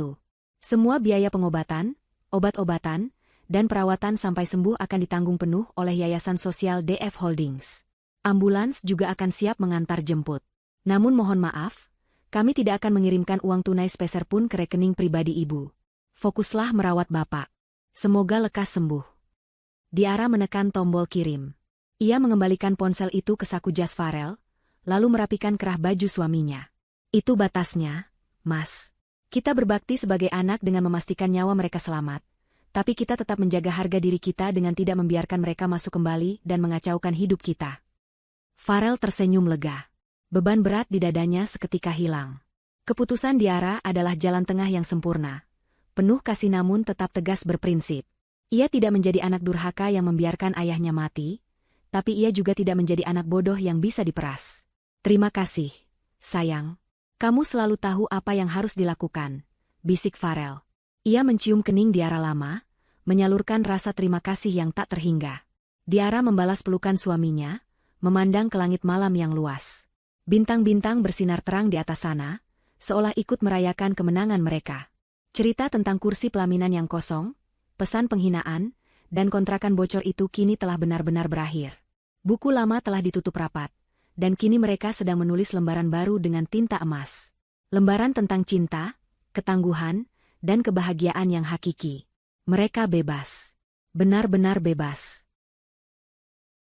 Semua biaya pengobatan, obat-obatan, dan perawatan sampai sembuh akan ditanggung penuh oleh Yayasan Sosial DF Holdings. Ambulans juga akan siap mengantar jemput. Namun mohon maaf, kami tidak akan mengirimkan uang tunai sepeser pun ke rekening pribadi Ibu. Fokuslah merawat Bapak. Semoga lekas sembuh. Diara menekan tombol kirim. Ia mengembalikan ponsel itu ke saku jas Farel, lalu merapikan kerah baju suaminya. Itu batasnya, Mas. Kita berbakti sebagai anak dengan memastikan nyawa mereka selamat, tapi kita tetap menjaga harga diri kita dengan tidak membiarkan mereka masuk kembali dan mengacaukan hidup kita. Farel tersenyum lega. Beban berat di dadanya seketika hilang. Keputusan Diara adalah jalan tengah yang sempurna, penuh kasih namun tetap tegas berprinsip. Ia tidak menjadi anak durhaka yang membiarkan ayahnya mati, tapi ia juga tidak menjadi anak bodoh yang bisa diperas. Terima kasih. Sayang, kamu selalu tahu apa yang harus dilakukan, bisik Farel. Ia mencium kening Diara lama, menyalurkan rasa terima kasih yang tak terhingga. Diara membalas pelukan suaminya, memandang ke langit malam yang luas. Bintang-bintang bersinar terang di atas sana, seolah ikut merayakan kemenangan mereka. Cerita tentang kursi pelaminan yang kosong, pesan penghinaan, dan kontrakan bocor itu kini telah benar-benar berakhir. Buku lama telah ditutup rapat, dan kini mereka sedang menulis lembaran baru dengan tinta emas. Lembaran tentang cinta, ketangguhan, dan kebahagiaan yang hakiki. Mereka bebas. Benar-benar bebas.